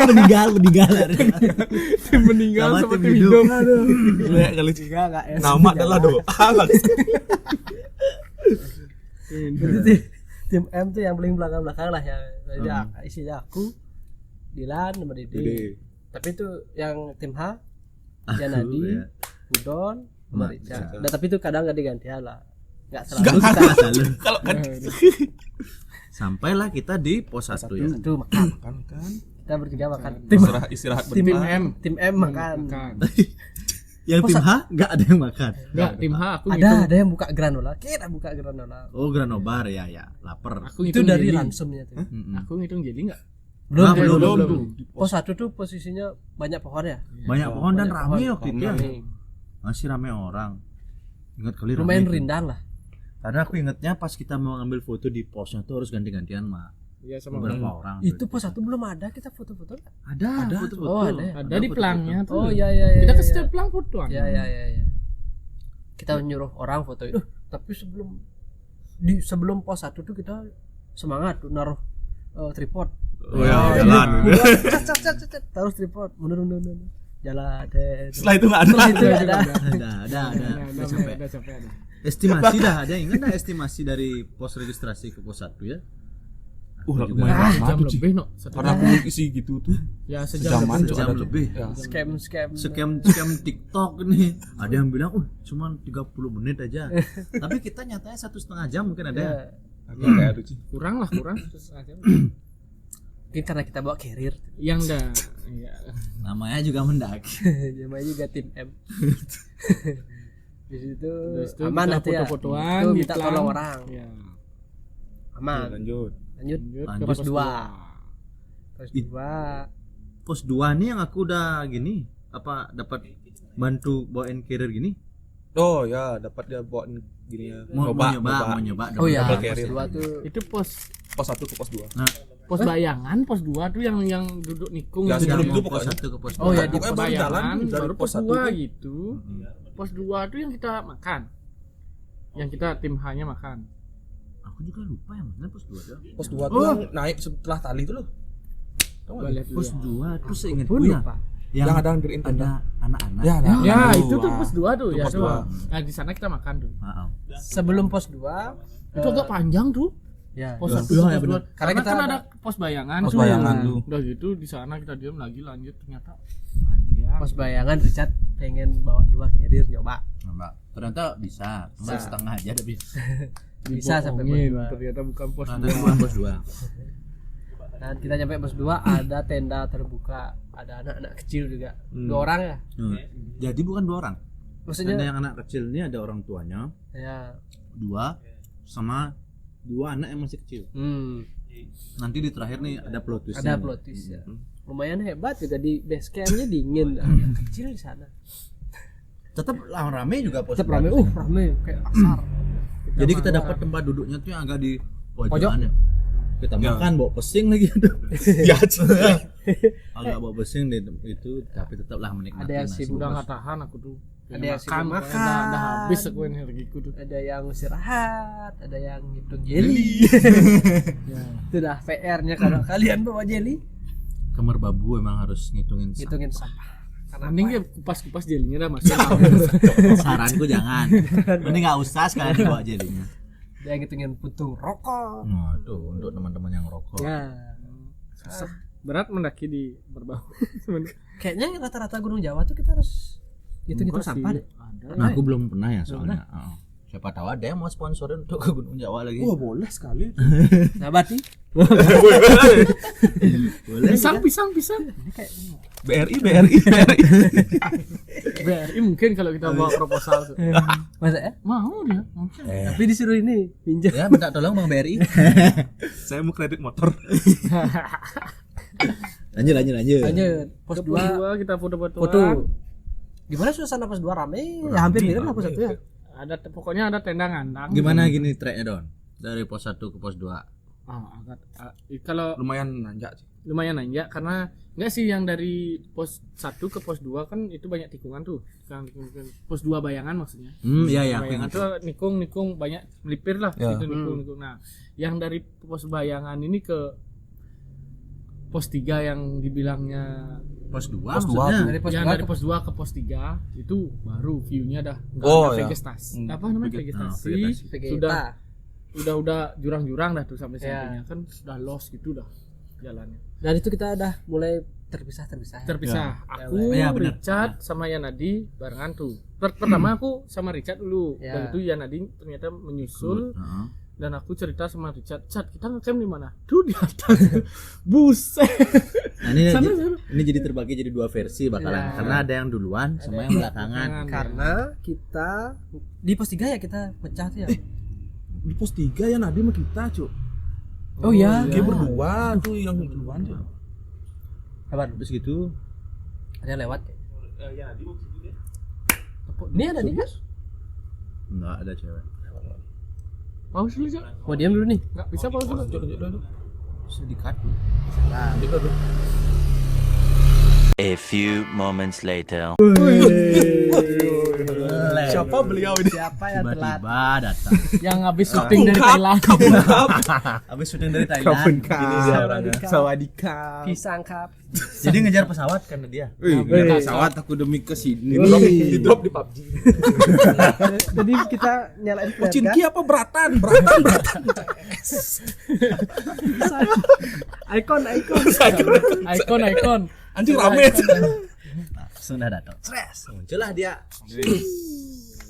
meninggal. Tim meninggal Sama sama tim tim hidup. hidup. Kayak kali Enggak S. nama adalah doa. Berarti tim M tuh yang paling belakang-belakang lah ya. Jadi isinya aku, Dilan sama Dede. Dede. Tapi itu yang tim H, Aku, Yanadi, ya. Budon, sama Ma- Rica. Rica. Nah, tapi itu kadang ganti-gantian lah. Enggak Nggak selalu kan? Selalu. Kalau kan Sampailah kita di pos 1 ya. itu makan. kan Kita bertiga makan. istirahat Tim bentar. M. Tim M makan. Makan. Yang tim H enggak ada yang makan. Enggak, tim H aku ngitung. Ada yang buka granola. Kita buka granola. Oh, granobar ya, lapar. Aku Itu ngitung dari jeli. ransomnya tuh. Mm-mm. Aku ngitung jeli enggak? Nah, belum. Pos 1 tuh posisinya banyak pohon ya. Banyak pohon dan Banyak rame pohon. waktu itu ya. Rame. Masih rame orang. Ingat kali Lumayan rame itu. rindang lah. Karena aku ingatnya pas kita mau ngambil foto di posnya tuh harus ganti-gantian mah Iya sama beberapa orang. Itu pos 1 belum ada kita foto-foto. ada foto-foto. Oh, ada ya? ada di pelangnya tuh. Oh iya iya iya. Kita ke iya. setiap pelang fotoan. Ya ya ya ya. Kita nyuruh orang foto itu. Tapi sebelum pos 1 tuh kita semangat tuh naruh tripod. Oh ya, jalan. Taruh tripod, mundur. Jalan deh. Setelah itu nggak ada. Setelah itu ada. Ada. Udah sampai. Udah sampai ada. Estimasi dah ada. Ingat enggak estimasi dari pos registrasi ke pos 1 ya? Juga. Lumayan Jam lama tuh, Ci. lebih no. Karena aku isi gitu tuh. Ya sejam Sejaman lebih. tuh Jam ada tuh. lebih. Ya. Scam. TikTok nih. Ada yang bilang, cuma 30 menit aja. Tapi kita nyatanya 1,5 jam mungkin ada. Ya. Aku kayak tuh, Ci. Kurang. Mungkin karena kita bawa carrier. Yang dah. Iya. Namanya juga mendaki. Namanya juga tim M. Di situ Terus itu aman kita nanti ya. foto-fotoan Itu di minta pelang. tolong orang. Ya. Aman. Lanjut. Lanjut Lanjut ke pos 2. dua. Pos It- 2. Pos 2 nih yang aku udah gini, apa dapat bantu bawain carrier gini? Oh ya, dapat dia bawa gini ya. Mau nyoba. Oh ya, Double pos carrier. 2 tuh Itu pos Pos 1 ke pos 2. Nah, pos bayangan, pos 2 tuh yang duduk nikung. Ya, yang sebelum jalan. itu pos pokoknya. 1 ke pos 2. Oh ya, di Pos pokoknya baru jalan bayangan, dari baru pos pos 1 2 tuh. gitu. Pos 2 tuh yang kita makan. Yang kita tim H-nya makan. Aku juga lupa yang mana pos 2 tuh. Pos 2 tuh yang naik setelah tali itu loh. Tahu Gua nggak? lihat dulu Pos ya. 2 tuh seingat pun gue ya. lupa. Yang ada ngiriin tenda. ada anak-anak. Ya, nah. Ya, Pos itu tuh dua. pos 2 tuh Itu ya. pos tuh. dua. Nah, di sana kita makan tuh. Maaf. Sebelum pos 2 Itu agak panjang tuh. ya. Pos Ya, 1 iya, pos ya 2. benar. Karena kita kan ada- ada pos bayangan Pos bayangan tuh. Udah gitu di sana kita diam lagi lanjut ternyata panjang. Pos bayangan Richard pengen bawa 2 carrier nyoba. Mbak. Ternyata bisa. Cuma setengah aja udah bisa. Bisa sampai pos Dibohongin, 2. ternyata bukan pos Ternyata 2. bukan pos 2. Dan kita nyampe pos 2 ada tenda terbuka, ada anak-anak kecil juga. 2 orang ya. Jadi bukan 2 orang. Maksudnya Ada yang anak kecil ini ada orang tuanya, ya. 2 sama 2 anak yang masih kecil. Nanti di terakhir nih ada plot twist. Ada plot twist ya. Lumayan hebat juga di base campnya dingin. Anak kecil di sana. Tetap rame juga pos. Tetap 2. rame. Rame kayak pasar. Jadi kita dapat tempat duduknya tuh yang agak di Pojok. pojokan ya. Kita Ya. makan bawa pesing lagi ada. Ya. Agak bawa pesing di itu tapi tetaplah menikmati. Ada yang nasi. sibuk Udah nggak tahan aku tuh. Ada yang sibuk pokoknya makan. udah habis aku energiku tuh. Ada yang istirahat, ada yang ngitung jelly. Ya. Itu dah PR-nya kalau kalian bawa jelly, Kamar babu emang harus ngitungin. hitungin sampah. Karena Mending ya kupas-kupas jelinya dah masuk. Saranku jangan. Mending nggak usah sekalian dibawa jelinya. dia ngitungin puntung rokok. Nah, itu untuk teman-teman yang rokok. Ya. Berat mendaki di Merbau. Kayaknya rata-rata gunung Jawa tuh kita harus Itu Enggak sampah sih, deh. ada. Nah, aku belum pernah ya soalnya. Siapa tahu ada yang mau sponsorin untuk ke Gunung Jawa lagi. Wah, boleh sekali. Nah, berarti Boleh. Pisang. BRI. BRI mungkin kalau kita bawa proposal tuh. masa ya? Mau dia. Mungkin. Tapi disuruh ini pinjam. Ya, minta tolong Bang BRI. Saya mau kredit motor. Lanjut. Lanjut. Pos Ke 2 kita foto-fotoan. foto. Gimana suasana pos 2 rame? Ya hampir mirip lah pos 1 ya. Ada pokoknya ada tenda ngandang. Gimana gini tracknya Don? Dari pos 1 ke pos 2. Kalau Lumayan nanjak sih. lumayan aja karena enggak sih yang dari pos 1 ke pos 2 kan itu banyak tikungan tuh. Pos 2 bayangan maksudnya. Iya. Bayangan tuh nikung banyak melipir lah Ya. itu nikung. Nah, yang dari pos bayangan ini ke pos 3 yang dibilangnya Pos 2 Pos maksudnya. Dari pos yang 2 dari pos 2 ke pos 3 itu baru view-nya dah enggak Oh, ada ya. vegetasi. Hmm. Apa namanya Vegetasi. vegetasi? Sudah jurang-jurang dah tuh sampai Ya. sampingnya kan sudah lost gitu dah jalannya. Dan itu kita udah mulai terpisah. Terpisah. Aku, Ya, benar. Richard sama Yanadi barengan tuh. Pertama aku sama Richard dulu. Ya. Dan itu Yanadi ternyata menyusul Heeh. dan aku cerita sama Richard, "Chat, kita ngecamp di mana?" Tuh di atas. Buset. Nah, ini Sana. ini jadi terbagi jadi 2 versi bakalan. Ya. Karena ada yang duluan sama yang belakangan. Karena kita di pos 3 ya kita pecah tuh ya. Di pos 3 ya Nadi sama kita, Cuk. Oh iya. Dia berdua tuh yang duluan, Cuk. Kabar Terus gitu. ada yang lewat. Ini ada nih, Mas. Enggak ada cewek. Pause dulu, Cak. Mau diam dulu nih. Enggak bisa pause dulu. Bisa di-cut. A few moments later. Siapa beliau ini? Siapa yang telat? Tiba-tiba datang. Yang habis syuting dari Thailand. Habis syuting dari Thailand. Gini dia orangnya. Sawadika. Pisang kap. Jadi ngejar pesawat karena dia. Pesawat aku demi ke sini. Di drop di PUBG. Jadi kita nyalain flare Cinki apa beratan? Beratan. Icon. Icon. Anjing rame. Langsung dah datang. Stres. Muncullah dia.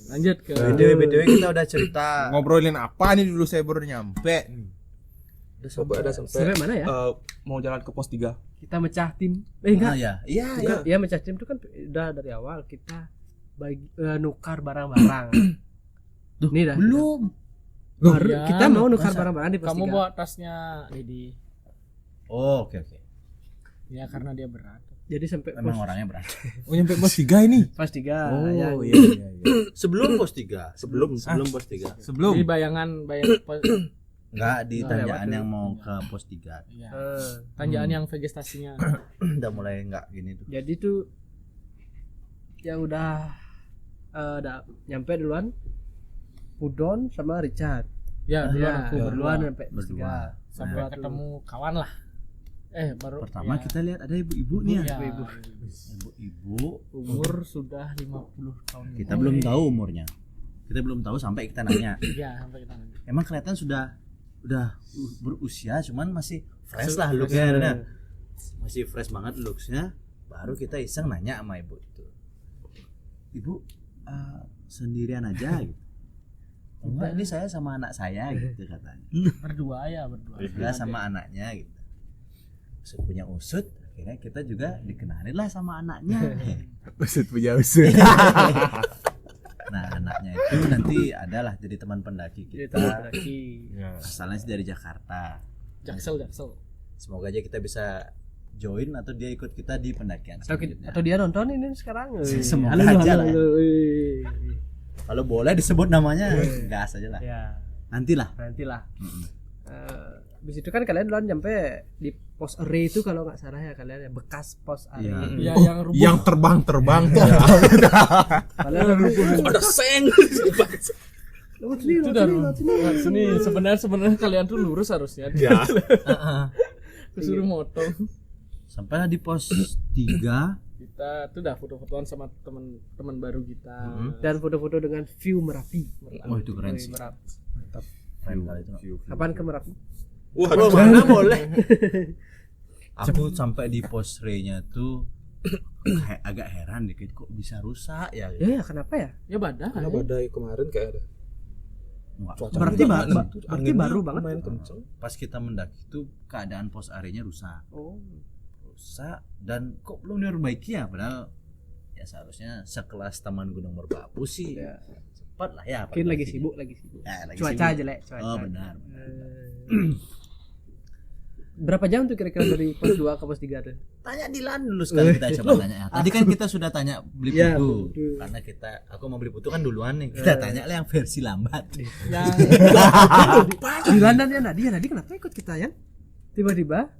Lanjut ke BTW kita udah cerita. Ngobrolin apa nih dulu saya baru nyampe. Coba ada sampai Sampai mana ya? mau jalan ke pos 3. Kita mecah tim. Ah, Enggak. ya. Iya. Ya mecah tim itu kan udah dari awal kita bagi nukar barang-barang. Nih dah. Belum. Baru Iya, kita mau nukar masa? barang-barang di pos kamu 3. bawa tasnya Dedi. Oh, oke. Ya karena dia berat. Jadi sampai Memang pos, orangnya berat. Oh nyampe pos 3 ini. pos 3. Oh, yang iya. Sebelum pos 3. Sebelum pos 3. Sebelum. Di bayangan Enggak di Nggak tanjakan lewat yang tuh. mau ke pos 3. ya, eh, tanjakan yang vegetasinya. Udah mulai enggak gini tuh. jadi tuh yang udah nyampe duluan Pudon sama Richard. Ya, duluan Ya, aku berdua berdua sampai pos Berdua. 3. sampai ketemu kawan lah. Baru Pertama ya, kita lihat ada ibu-ibu nih ya. ya, Ibu-ibu. umur sudah 50 tahun. Kita belum tahu umurnya. Kita belum tahu sampai kita nanya. Ya, sampai kita nanti. Emang kelihatan sudah berusia cuman masih fresh lah looknya. Nah. Masih fresh banget looksnya. Baru kita iseng nanya sama ibu itu. Ibu sendirian aja gitu. Enggak, ini saya sama anak saya gitu katanya. Berdua. Berdua sama anaknya gitu. Usut punya usut, akhirnya kita juga dikenalin lah sama anaknya. Usut punya usut. Nah, anaknya itu nanti adalah jadi teman pendaki kita. Lagi Asalnya sih dari Jakarta. Jaksel. Semoga aja kita bisa join atau dia ikut kita di pendakian selanjutnya. Atau dia nonton ini sekarang. Semoga Halo, aja halo, lah. halo. Kalau boleh disebut namanya, gas aja lah. Ya, Nantilah. nantilah. Mm-mm. Habis itu kan kalian duluan nyampe di pos array itu kalau nggak salah ya kalian ya, bekas pos array. Iya. Ya, yang rubuh. Yang terbang tuh. Kalian rubuh. Ada seng. Lewat sini, Itu lewat dah sini, rubuh. lewat sini. Nah, sini sebenarnya kalian tuh lurus harusnya. Ya. Kesuruh motong. Sampailah di pos 3. Kita tuh udah foto-fotoan sama teman baru kita. Dan foto-foto dengan view Merapi. Oh, itu keren sih. Merapi. Keren kali itu. Kapan ke Merapi? Wah, Mana boleh. Aku sampai di pos re-nya tuh kayak agak heran dikit kok bisa rusak ya. Ya kenapa ya? Ya badai. Karena badai kemarin kayak ada. Nggak, Cuaca Berarti juga ba- nggak ba- nentu, berarti anginnya baru banget. lumayan kenceng. pas kita mendaki itu keadaan pos airnya rusak. Oh. Rusak dan kok belum diperbaiki ya, padahal ya seharusnya sekelas Taman Gunung Merbabu sih Ya. cepat lah ya. Mungkin lagi perbaikinya. sibuk. Ya, lagi Cuaca sibuk. jelek, cuaca. Oh benar. Berapa jam tuh kira-kira dari pos 2 ke pos 3 tuh? Tanya Dilan dulu sekali kita coba tanya ya. Tadi kan kita sudah tanya beli Ya, putu. putu. Karena aku mau beli putu kan duluan nih. Kita tanya lah yang versi lambat. Yang Di London ya Nadi kenapa ikut kita ya? Tiba-tiba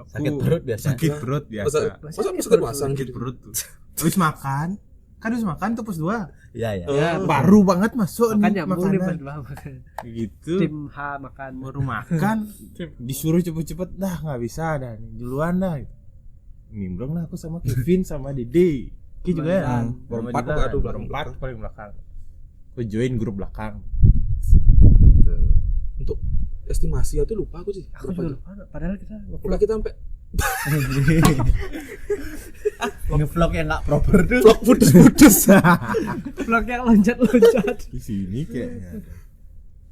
Sakit perut biasa. Sakit perut biasa. Masa sakit pasang Sakit gitu. perut tuh. Habis makan. Kan habis makan tuh pos 2. Iya ya. ya, Baru banget masuk makan nih nyambung nih pas makanan. makan. Gitu. Tim H makan. Baru makan disuruh cepet-cepet dah nggak bisa dah nih duluan dah. Nimbrong lah aku sama Kevin sama Dede. Ki juga ya. Dilan. Sama Berempat Dilan. apa aduh, belakang Berempat paling belakang. Aku join grup belakang. Untuk estimasi itu lupa aku sih. Aku juga lupa. Padahal kita Pokoknya kita sampai Nge-vlog yang nggak proper tuh. vlog putus-putus. vlog yang loncat-loncat. Di sini kayaknya.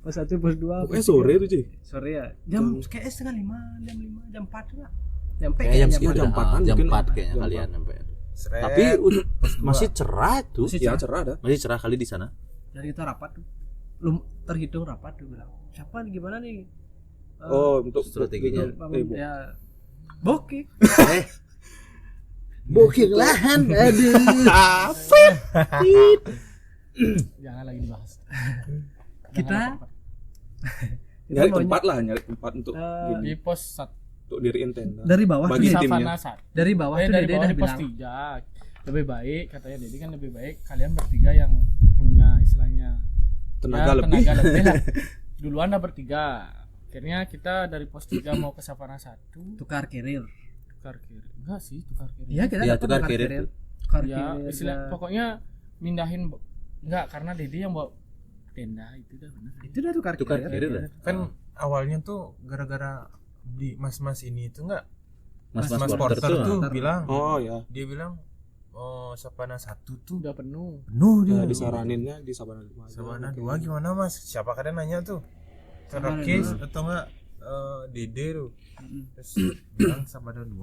Pos 1, pos 2. Pokoknya sore tuh cuy. Sore ya. Jam kayak setengah 5, jam 5, jam 4 lah. Nyampe Kayak jam kayaknya segitu jam dah. 4-an Jam mungkin. 4 kayaknya Jam kalian 4. sampai. Seret. Tapi masih cerah tuh. Masih Ya cerah dah. Masih cerah kali di sana. Dan kita rapat tuh. Belum terhitung rapat tuh bilang. Siapa nih, gimana nih? Oh, untuk strateginya. bangun ya. Bokeh. Booking lahan. Aduh. jangan lagi dibahas. Kita nyari maunya, tempat lah, nyari tempat untuk eh, Di pos 1 untuk diriin tenda. dari bawah Bagi tuh, timnya. Savana 1. dari bawah tuh Dari Dede bawah udah di pos bilang 3. Lebih baik katanya Dedi kan lebih baik kalian bertiga yang punya istilahnya Tenaga ya, lebih. tenaga lebih lah. Duluan dah bertiga. Akhirnya kita dari pos 3 mau ke Savana 1 tukar kirir. tukar kiri. Enggak sih, tukar kiri. Iya kita Iya, dapat tukar kirir. Tukar Ya, kirir. istilah pokoknya mindahin enggak karena Dedi yang bawa tenda itu dah benar. Itu udah tukar Tukar kirir. kirir dah. Kan awalnya tuh gara-gara di mas-mas ini tuh enggak Mas-mas Mas porter Porter tuh tuh. bilang, Oh ya. dia bilang oh Savana 1 tuh Udah penuh. penuh dia. Nah, disaraninnya di Sabana 5. Savana 2 gimana Mas? Siapa kadang nanya tuh. Terakis atau enggak Dede tuh. Terus bilang Savana 2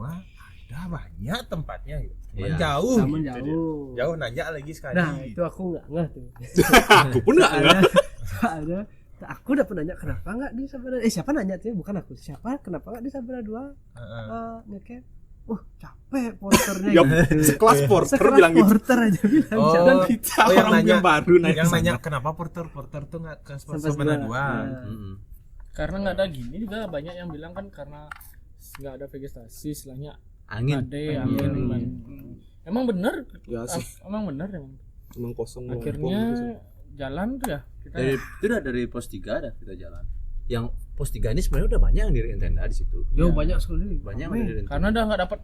ada banyak tempatnya gitu. Cuman Iya. jauh. Namun gitu dia. jauh. Jauh nanya lagi sekali. Nah, itu aku enggak ngeh tuh. Aku pun enggak Ada aku udah pernah nanya kenapa enggak di Sabana. Siapa nanya tuh? Bukan aku. Siapa kenapa enggak di Sabana 2? Heeh. Ngecamp. Capek porternya. Ya, gitu. sekelas porter Sekelas bilang gitu. porter aja bilang. Oh, Jangan Kita Oh, yang orang nanya- yang baru naik yang ke nanya sana. kenapa porter tuh nggak ke Sampai Savana 2. Nah. Mm-mm. Karena enggak ada gini juga banyak yang bilang kan karena enggak ada vegetasi istilahnya Angin. ade angin. Emang bener Ya sih, emang bener emang. emang kosong Akhirnya gitu sih. jalan tuh ya kita Dari itu udah dari pos 3 ada kita jalan. Yang pos 3 ini sebenarnya udah banyak yang diriin tenda di situ. Yo banyak sekali. Banyak yang Rame. diriin karena udah nggak dapat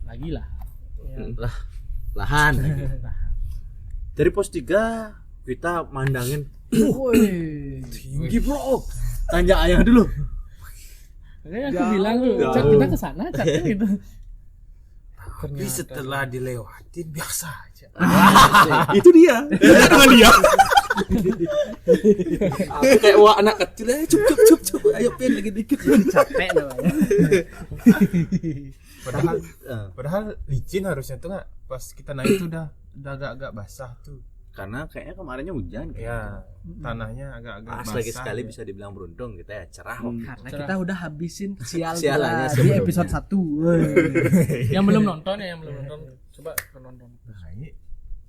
lagi lah. lahan lagi. Dari pos 3 kita mandangin Woi. tinggi bro. Tanya ayah dulu. Makanya aku bilang tuh, Cak kita ke sana, Cak gitu. Tapi setelah dilewatin biasa aja. Itu dia. Dengan dia. Aku kayak wah anak kecil ya, cup. Ayo pin lagi dikit. Capek namanya. Padahal licin harusnya tuh nggak pas kita naik tuh udah agak-agak basah tuh. Karena kayaknya kemarinnya hujan. Ya, tanahnya agak-agak Pas basah. lagi sekali ya. bisa dibilang beruntung kita ya cerah. Karena kita udah habisin sial Sialannya kita di sebelumnya. episode 1. Yang belum nonton ya, yang belum nonton. Coba nonton. Naik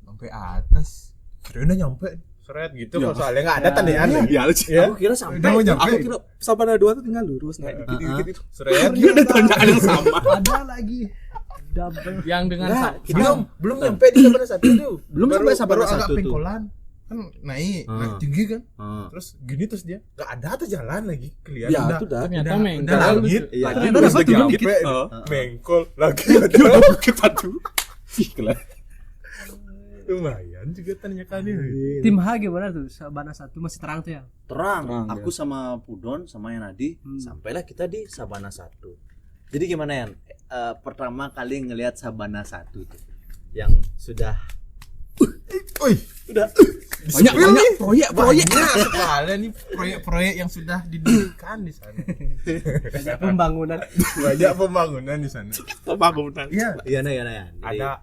sampai atas. Kira udah nyampe. Seret gitu kalau soalnya nggak ada tandian. Ya sih. Aku kira sampai. Udah mau nyampe. Aku kira Sabana 2 tuh tinggal lurus naik dikit-dikit itu. Seret. Dia ada tanyaan yang sama. Ada lagi double. Yang dengan Belum nyampe di Savana 1 tuh. Belum sampai Savana baru 1 agak tuh. pengkolan. Kan naik tinggi kan. Hmm. Terus gini terus dia nggak ada tuh jalan lagi kelihatan Ya, udah itu dah. ternyata udah mengkol. langit Iya. lagi Ternyata terus dapat lagi turun nyampe dikit. mengkol lagi udah bukit batu ikhlas lumayan juga ternyata nih Tim H gimana tuh? Sabana 1 masih terang tuh ya? Terang. Terang, Aku sama Pudon sama Yanadi sampailah kita di Sabana 1. Jadi gimana ya? pertama kali ngelihat Sabana 1 tuh yang sudah banyak proyek sekali nih proyek yang sudah didirikan di sana. Banyak pembangunan. Banyak pembangunan di sana. Pembangunan. Iya. iya nah ya. Ada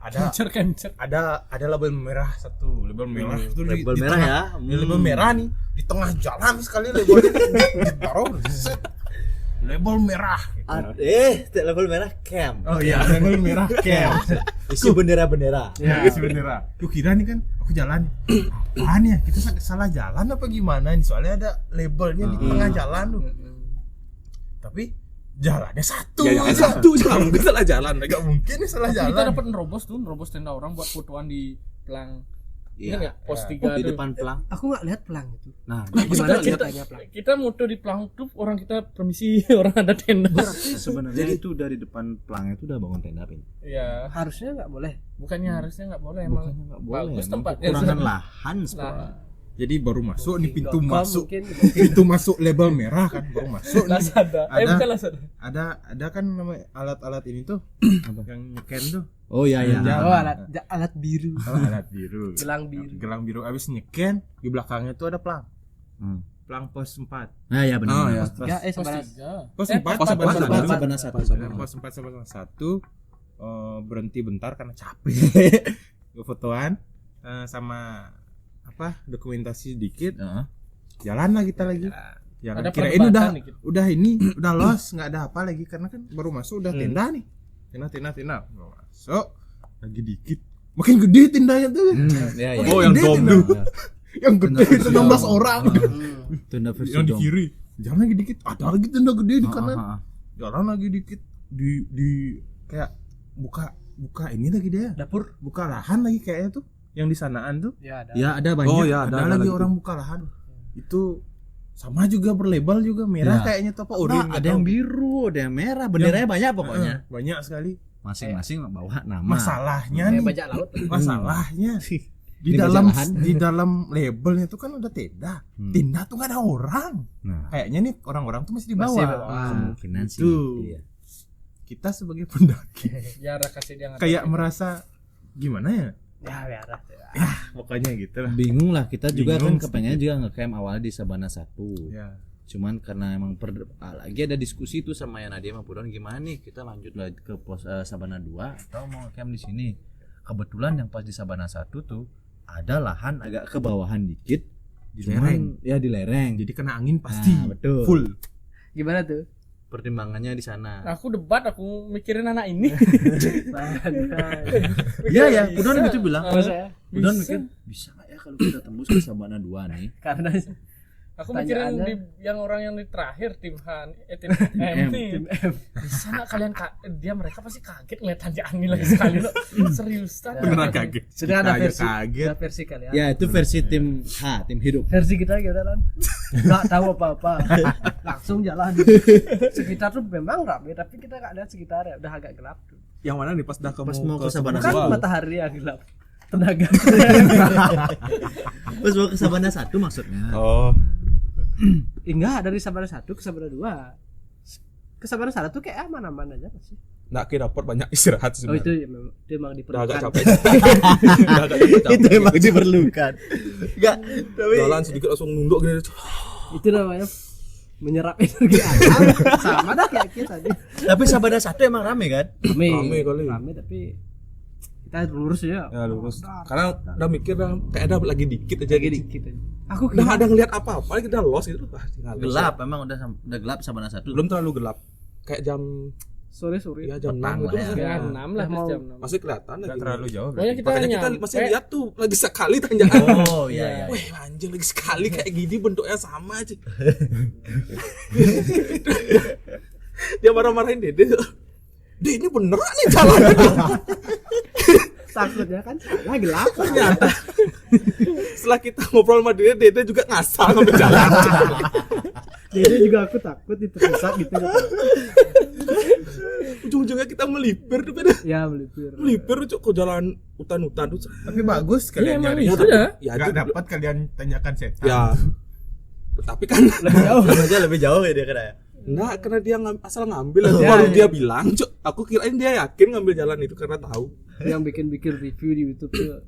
label merah satu, label merah itu label di merah tengah, ya. label merah nih di tengah jalan sekali labelnya ditaruh set. Label merah. Label merah camp. Oh iya, label merah camp. Isi bendera-bendera. Ya, sebenarnya. Lu kira nih kan aku jalan. Apaan ya? Kita salah jalan apa gimana nih? Soalnya ada labelnya di tengah jalan tuh. Tapi jalannya satu. Ya jangan satu, jangan mungkin salah jalan. Enggak mungkin nih salah Kita jalan. dapat nerobos tenda orang buat fotoan di pelang. Iya. Ingat nggak? Pos 3 Di tuh. depan pelang. Aku nggak lihat pelang itu. Nah, Gimana kita, ceritanya pelang? kita moto di pelang tuh orang kita permisi orang ada tenda. sebenarnya itu dari depan pelangnya itu udah bangun tenda, Pin. Iya. Harusnya nggak boleh. Bukannya harusnya nggak boleh emang. Nggak boleh. Bagus emang tempatnya. kekurangan lahan Lah, sekolah. Jadi baru masuk nih pintu Gokam masuk. mungkin. Pintu masuk label merah kan baru masuk nih. Lazada. Bukan Lazada. Ada kan namanya alat-alat ini tuh yang nyeken tuh. Oh iya iya. Oh, alat biru. Alat biru. Gelang biru. Gelang biru abis nyeken di belakangnya tuh ada pelang. Hmm. Pelang pos 4. Nah, ya benar. Oh, ya. Ya, Pos Sabana. 3. Pos 4 pos empat, Sabana 1. Pos 4 sama 1 berhenti bentar karena capek. Gue fotoan sama apa dokumentasi sedikit. Heeh. Jalan lah kita lagi. Jalan. Ada Kirain udah perdebatan dikit. udah los, nggak ada apa lagi karena kan baru masuk udah tenda nih. Tenda. Baru masuk lagi dikit. Makin gede tendanya tuh. Iya iya. Oh, yang Gede dom tenda. tuh. Yang gede Tenda 16 versi orang. Tenda versi Yang di dom. kiri. Jalan lagi dikit. Ada lagi tenda gede di kanan. Ah. Jalan lagi dikit di kayak buka ini lagi dia. Dapur. Buka lahan lagi kayaknya tuh. Yang di sanaan tuh. Ya ada. Ya ada banyak. Oh ya, Ada ada lagi lagi. orang buka lahan. Itu sama juga berlabel juga merah Ya. kayaknya tuh apa Nah, oranye ada yang biru, ada yang merah, benderanya banyak pokoknya. banyak sekali. Masing-masing bawa nama. Masalahnya Kayak nih, bajak laut. masalahnya di Ini dalam bajak lahan. di dalam labelnya tuh kan udah tenda. Tenda tuh gak ada orang. Nah, Kayaknya nih orang-orang tuh masih di Masih bawah. di bawah. kemungkinan sih. Itu. Iya. Kita sebagai pendaki Ya kasih dia ngatain. kayak merasa gimana ya? Ya, biar. Pokoknya gitu lah. Bingung lah, kita juga Bingung kan kepengen juga ngecamp awalnya di Sabana 1. Ya. Cuman karena emang lagi ada diskusi tuh sama yang Nadia sama Pudon, gimana nih kita lanjut lagi ke pos Sabana 2 atau mau ngecamp di sini. Kebetulan yang pas di Sabana 1 tuh ada lahan agak ke bawahan dikit Di cuman- lereng. Ya di lereng. Jadi kena angin pasti. Nah, betul. Full. Gimana tuh? Pertimbangannya di sana. Aku debat, aku mikirin anak ini. Iya ya, Pudon gitu bilang. Masa? Pudon Bisa. mikir bisa nggak ya kalau kita tembus ke Sabana 2 nih. Karena Aku mikirin Pertanyaannya- yang orang yang di terakhir tim tim M nih. Bisa nggak kalian mereka pasti kaget ngeliat tanjakan ini lagi sekali loh. Serius kan? Beneran kaget. sudah ada Kita aja versi. kaget. Ada versi kalian. Ya itu versi tim tim hidup. Versi kita gimana lan? Nggak tahu apa-apa. Langsung jalan. Sekitar tuh memang rame, tapi kita nggak lihat sekitarnya. Udah agak gelap tuh. Yang mana nih pas dah kamu Pas mau ke Sabana Kan Wow. matahari yang gelap. Tenaga. Terus mau ke Sabana 1 maksudnya. Oh. Enggak, dari Sabana 1 ke Sabana 2. Ke Sabana 1 tuh kayak aman-aman aja sih. Nggak kira dapat banyak istirahat Oh sebenarnya. itu memang Udah agak diperlukan. capek. Udah agak capek. Itu emang diperlukan. Enggak, tapi Jalan sedikit langsung nunduk gini. Itu namanya menyerap energi alam. Sama dah kayak kita tadi. tapi Sabana 1 emang rame kan? Rame kali. Rame tapi kita lurus ya. Ya lurus. Karena udah mikir kayak ada lagi dikit aja Lagi gitu. dikit aja. Aku Udah ada ngeliat apa-apa, kita lost gitu. Wah, tinggal Gelap emang udah gelap Sabana 1. Belum terlalu gelap. Kayak jam sore. ya jam 6 Petang itu lah ya. masih, Setengah 6 lah, Mau- jam 6. masih kelihatan Nggak lagi. terlalu jauh. Pokoknya kita Makanya kita nyampe. masih lihat tuh lagi sekali tanjakan. Oh iya iya. Wih anjing lagi sekali kayak gini bentuknya sama aja. Dia marah-marahin Dede. Dede ini beneran nih jalannya. Takutnya kan salah gelap. Ternyata setelah kita ngobrol sama Dede juga ngasal ngambil jalan. Jadi juga aku takut diterusak gitu. Ujung-ujungnya kita melipir tuh Dede. Ya melipir. Melipir tuh ke jalan hutan-hutan tuh. Tapi bagus Iya kalian emang nyari. itu dah. Ya Gak itu- dapat kalian tanyakan setan. Ya. Tapi kan Lebih jauh. Aja lebih jauh ya dia kira ya. Enggak, karena dia asal ngambil aja. Baru dia bilang, Cuk. Aku kirain dia yakin ngambil jalan itu karena tahu. Yang bikin review di YouTube tuh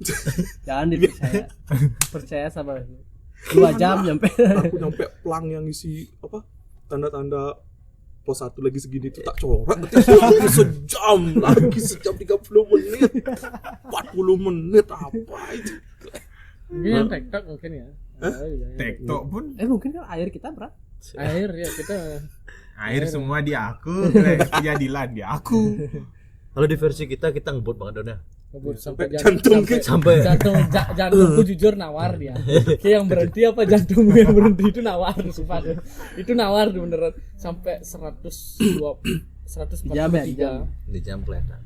jangan dipercaya. Percaya sama 2 jam nyampe. Aku nyampe plang yang isi apa? Tanda-tanda pos 1 lagi segini tuh tak coret. Lagi sejam 30 menit. 40 menit apa itu? Mungkin yang TikTok mungkin ya. TikTok pun Mungkin kan air kita berat. Air ya kita air semua di aku, kejadian di aku. Kalau di versi kita ngebut banget Don ya. ngebut Sampai jantung jantung ke Sampai jantungku jujur nawar dia. Kayak yang berhenti apa jantungmu yang berhenti itu nawar sumpah tuh. Itu nawar tuh beneran sampai 143. di jam kelihatan.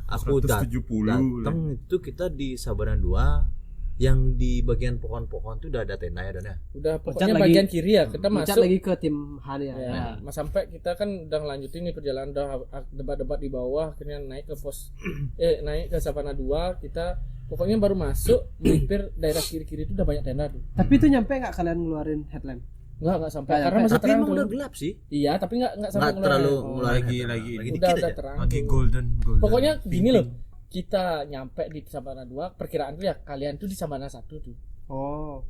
Aku 170 datang itu kita di Sabaran 2 yang di bagian pohon-pohon tuh udah ada tenda ya Don ya. Udah Pucat pokoknya lagi. bagian kiri ya kita Pucat masuk lagi ke tim Han ya. ya, sampai kita kan udah ngelanjutin nih perjalanan udah debat-debat di bawah akhirnya naik ke pos naik ke Savana 2 kita pokoknya baru masuk melipir daerah kiri-kiri itu udah banyak tenda tuh. Tapi itu nyampe nggak kalian ngeluarin headlamp? Enggak sampai Nggak karena nyampe. masih Tapi terang emang tuh. udah gelap sih. Iya, tapi enggak sampai Nggak terlalu ngeluarin. ngeluarin lagi headlamp. dikit Udah aja. terang. Lagi tuh. golden. Pokoknya gini Pink. loh. Kita nyampe di Sabana 2, perkiraan tuh ya kalian tuh di Sabana 1 tuh. Oh.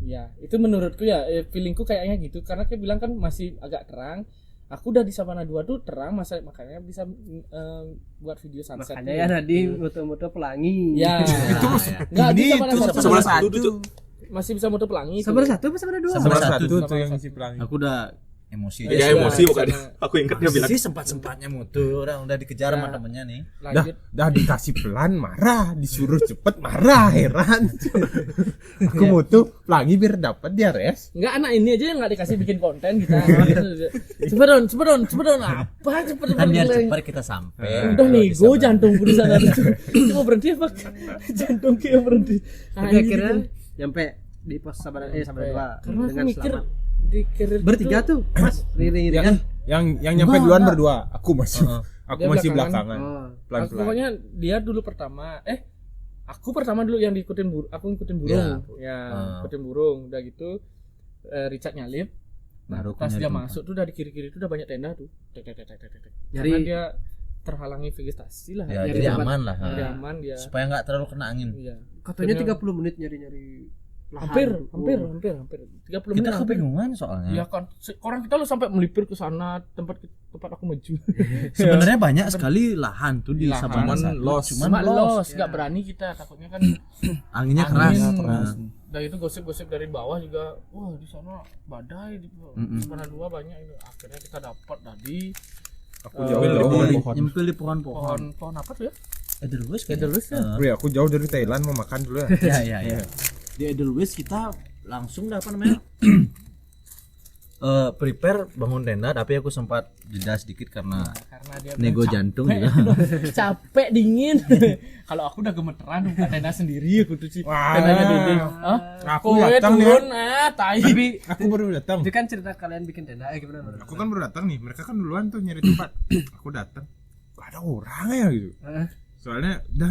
Ya, itu menurutku ya feelingku kayaknya gitu karena kayak bilang kan masih agak terang. Aku udah di Sabana 2 tuh terang makanya bisa buat video sunset. Makanya ya tadi moto-moto pelangi. Ya. Enggak di Sabana 1. Sabana 1 tuh. Masih bisa moto pelangi. Sabana 1 apa Sabana 2? Sabana Sabana 1 satu. tuh yang isi pelangi. Aku udah emosi. Ya emosi bukan. Aku ingat dia bilang sih sempat-sempatnya motor orang udah dikejar sama temennya nih. Lanjut. Dah dikasih pelan marah, disuruh cepet marah, heran. Aku mau tuh pelangi biar dapat dia res. Enggak anak ini aja yang enggak dikasih bikin konten kita. Cepet don apa cepet Kan biar cepat kita sampai. udah nego jantung di sana cuma berhenti apa jantung kayak berhenti. Tapi akhirnya nyampe di pos Sabana 2 karena aku dengan mikir selamat. di karir Bertiga tuh, Mas, ring-ringan. Yang nyampe duluan berdua. Aku masih Dia masih belakangan. belakangan. Oh. Pelan-pelan. Pokoknya dia dulu pertama aku pertama dulu yang diikutin aku ngikutin burung ikutin burung udah gitu Richard nyalip Baru pas nyari dia tempat. masuk tuh dari kiri-kiri tuh udah banyak tenda tuh karena Nyari- dia terhalangi vegetasi lah Ya, Nyari jadi tempat. aman lah. jadi aman dia Supaya nggak terlalu kena angin. iya Katanya Akhirnya- 30 menit nyari-nyari lahan. hampir tuh. 30 menit Kita hampir. kebingungan soalnya. Iya kan, orang kita lo sampai melipir ke sana tempat aku maju. Sebenarnya banyak sekali lahan tuh di Lahan. Sabana Cuman 1. lost. Cuman Los, nggak berani kita takutnya kan anginnya keras. Angin. Nah. dari itu gosip-gosip dari bawah juga, wah di sana badai di Sabana 2 banyak itu. Akhirnya kita dapat tadi Aku jauh dari pohon-pohon. Nyempil di pohon-pohon. pohon apa tuh ya? Edelweiss Edelweiss ya? Bro, aku jauh dari Thailand mau makan dulu ya. Ya. Di Edelweiss kita langsung apa namanya? Prepare bangun tenda, tapi aku sempat jeda sedikit karena Karena dia nego capek. jantung juga. Capek dingin. Kalau aku udah gemeteran buka tenda sendiri aku tuh sih. Wah. Tendanya Dede. Aku Kowe datang nih. turun tai. Tapi aku baru datang. Itu kan cerita kalian bikin tenda gimana? Bro? Aku kan baru datang nih. Mereka kan duluan tuh nyari tempat. Aku datang. Gak ada orang ya gitu. Soalnya udah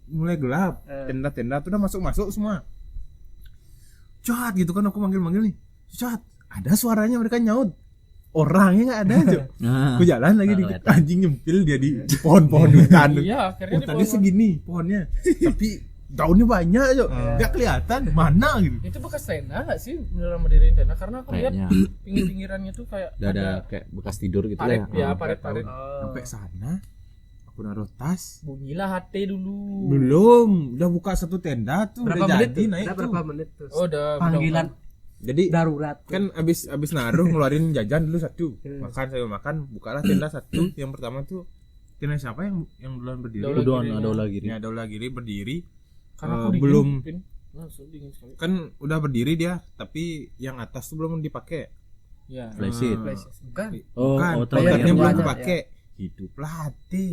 mulai gelap. Tenda-tenda tuh udah masuk-masuk semua. Cat gitu kan aku manggil-manggil nih. Cat. Ada suaranya mereka nyaut. Orangnya nggak ada aja. Nah, Aku jalan lagi dikit kelihatan. anjing nyempil dia di pohon-pohon hutan. Iya, akhirnya di Hutannya pohon. segini pohonnya. Tapi daunnya banyak aja. Nggak kelihatan mana gitu. Itu bekas tenda nggak sih beneran berdiriin tenda karena aku lihat kayaknya pinggir-pinggirannya tuh kayak udah ada kayak bekas tidur gitu parit lah. ya parit-parit. Sampai sana aku naruh tas. Bunyilah HT dulu. Belum, udah buka satu tenda tuh Berapa udah menit jadi tuh? naik Ada tuh. berapa menit tuh? Oh, udah Panggilan Jadi darurat. kan abis naruh ngeluarin jajan dulu satu. Makan sambil makan, bukalah tenda satu. Yang pertama tuh tenda siapa yang duluan berdiri? Daula Udon Giri. ada lagi. Ya Daula Giri berdiri. karena aku dingin, belum Pin. Langsung dingin sekali. kan udah berdiri dia, tapi yang atas tuh belum dipakai. Ya. Eh, Flysheet. Bukan. Oh, Bukan, terakhir terakhirnya belum ya. dipakai. Hiduplah hati.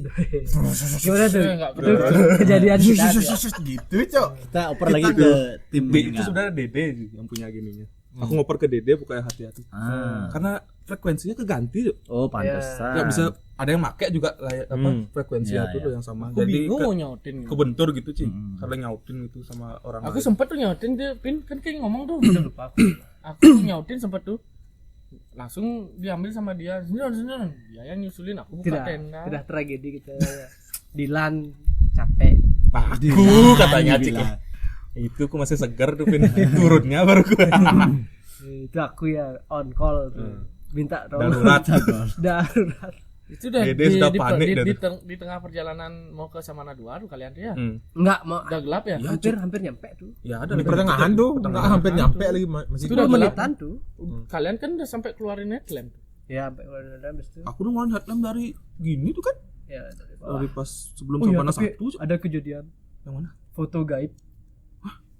Gimana tuh? Enggak Itu kejadian kita. gitu, Cok. Kita oper lagi ke tim itu meninggal. sebenarnya Dede yang punya gininya. Aku ngoper ke Dede bukannya hati-hati. Karena frekuensinya keganti tuh. Oh, pantesan. Nggak bisa ada yang make juga apa frekuensinya Iya, tuh iya. yang sama. Aku Jadi bingung mau nyautin. kebentur gitu sih. Karena nyautin gitu sama orang Aku lain. sempet tuh nyautin dia, Pin kan kayak ngomong tuh udah lupa aku. Aku nyautin sempet tuh. langsung diambil sama dia. Sini. Dia yang nyusulin, aku buka tenda. Tidak tragedi kita. Dilan capek. Aku katanya Cik. Itu aku masih segar tuh turunnya baru gue. Itu aku ya on call tuh. Minta Darurat. Darurat. Itu udah Dia sudah panik dah tuh. di tengah perjalanan mau ke Samana 2 tuh kalian tuh ya. Enggak mau Udah gelap ya? hampir nyampe tuh. Ya ada di pertengahan tuh, enggak hampir nyampe lagi masih. Itu udah 10 gelap. menitan tuh. Kalian kan udah sampai keluarin headlamp. Ya sampai udah habis tuh. Aku udah ngeluarin headlamp dari gini tuh kan. Ya dari bawah. Dari pas sebelum Oh iya, Savana tapi 1. ada kejadian Yang mana? foto gaib.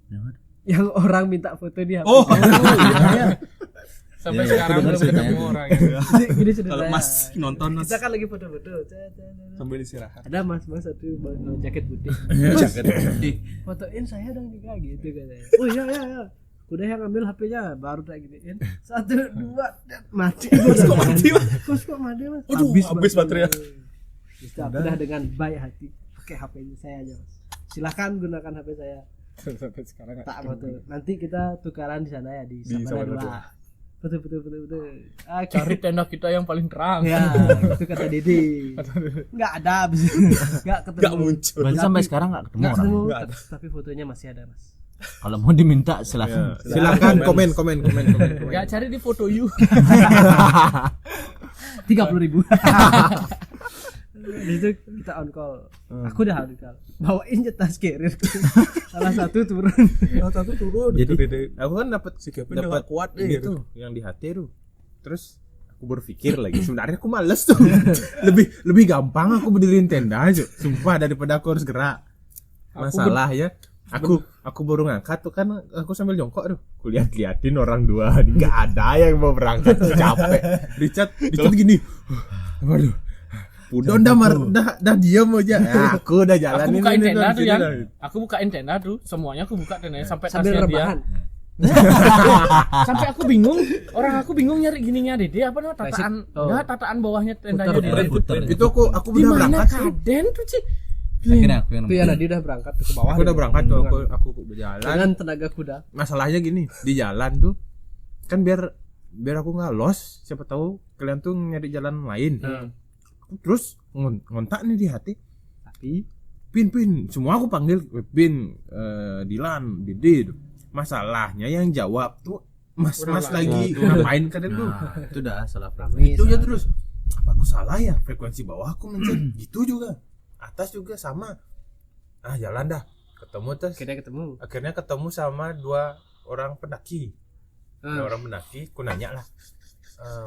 Yang mana? Yang orang minta foto di HP. Oh, Sampai Iya, sekarang aku belum dengar ketemu ceritanya. orang gitu. Gini ceritanya. kalau Mas nonton Mas Kita kan lagi foto-foto. sambil istirahat. Ada mas satu bawa jaket putih. Jaket. Fotoin saya dong juga gitu katanya. Oh iya. Udah yang ambil HP-nya baru tak giniin. 1 2 mati. Kok mati, Mas? Kok mati mas? Waduh, habis baterainya. Bisa udah dengan baik hati pakai HP saya aja mas. Silahkan gunakan HP saya. Sampai sekarang Tak foto. Nanti kita tukaran di sana ya di Sabana 2. Betul. cari tenda kita yang paling terang. Ya, itu kata Dede. Enggak ada abis. Enggak ketemu. Enggak muncul. Berarti sampai sekarang enggak ketemu Enggak orang. ketemu, tapi fotonya masih ada mas. Kalau mau diminta silakan. Silakan komen. Ya cari di foto you. 30.000. Di situ kita on call. Aku udah on call. Bawain tas carrier. Salah satu turun. Jadi aku kan dapat Kevin udah nggak kuat ini gitu. tuh yang di hati tuh. Terus aku berpikir lagi sebenarnya aku males tuh. lebih gampang aku berdiriin tenda aja. Sumpah daripada aku harus gerak. Masalah ya. Aku baru ngangkat tuh kan aku sambil jongkok tuh. Aku liatin orang 2 nggak ada yang mau berangkat capek. Richard gini. Waduh. Udah diam aja. Ya, aku udah Aku jalanin bukain ini tenda tuh, tuh sini ya. dah. Aku bukain tenda tuh, semuanya aku buka tendanya sampai Sambil tasnya dia. rebahan. Sampai aku bingung, aku bingung nyari gininya Dede apa namanya tataan, Oh. tataan bawahnya tendanya Putar, Dede. putar. Itu aku Di udah mana berangkat tuh. Kaden tuh Ci? Akhirnya aku yang Itu ya Nadi udah berangkat tuh ke bawah. Aku udah berangkat tuh, aku berjalan. dengan tenaga kuda. Masalahnya gini, di jalan tuh kan biar aku nggak lost, siapa tahu kalian tuh nyari jalan lain. Terus ngontak nih di hati. Tapi Pin, semua aku panggil Pin, Dilan, Dede. Masalahnya yang jawab tuh Mas lagi ngapain kalian tuh? Nah, itu udah salah paham. Itu ya terus. Apa aku salah ya? Frekuensi bawah aku mencet gitu juga. Atas juga sama. Jalan dah. Ketemu terus. Akhirnya ketemu sama 2 orang pendaki. Orang pendaki, aku nanya lah.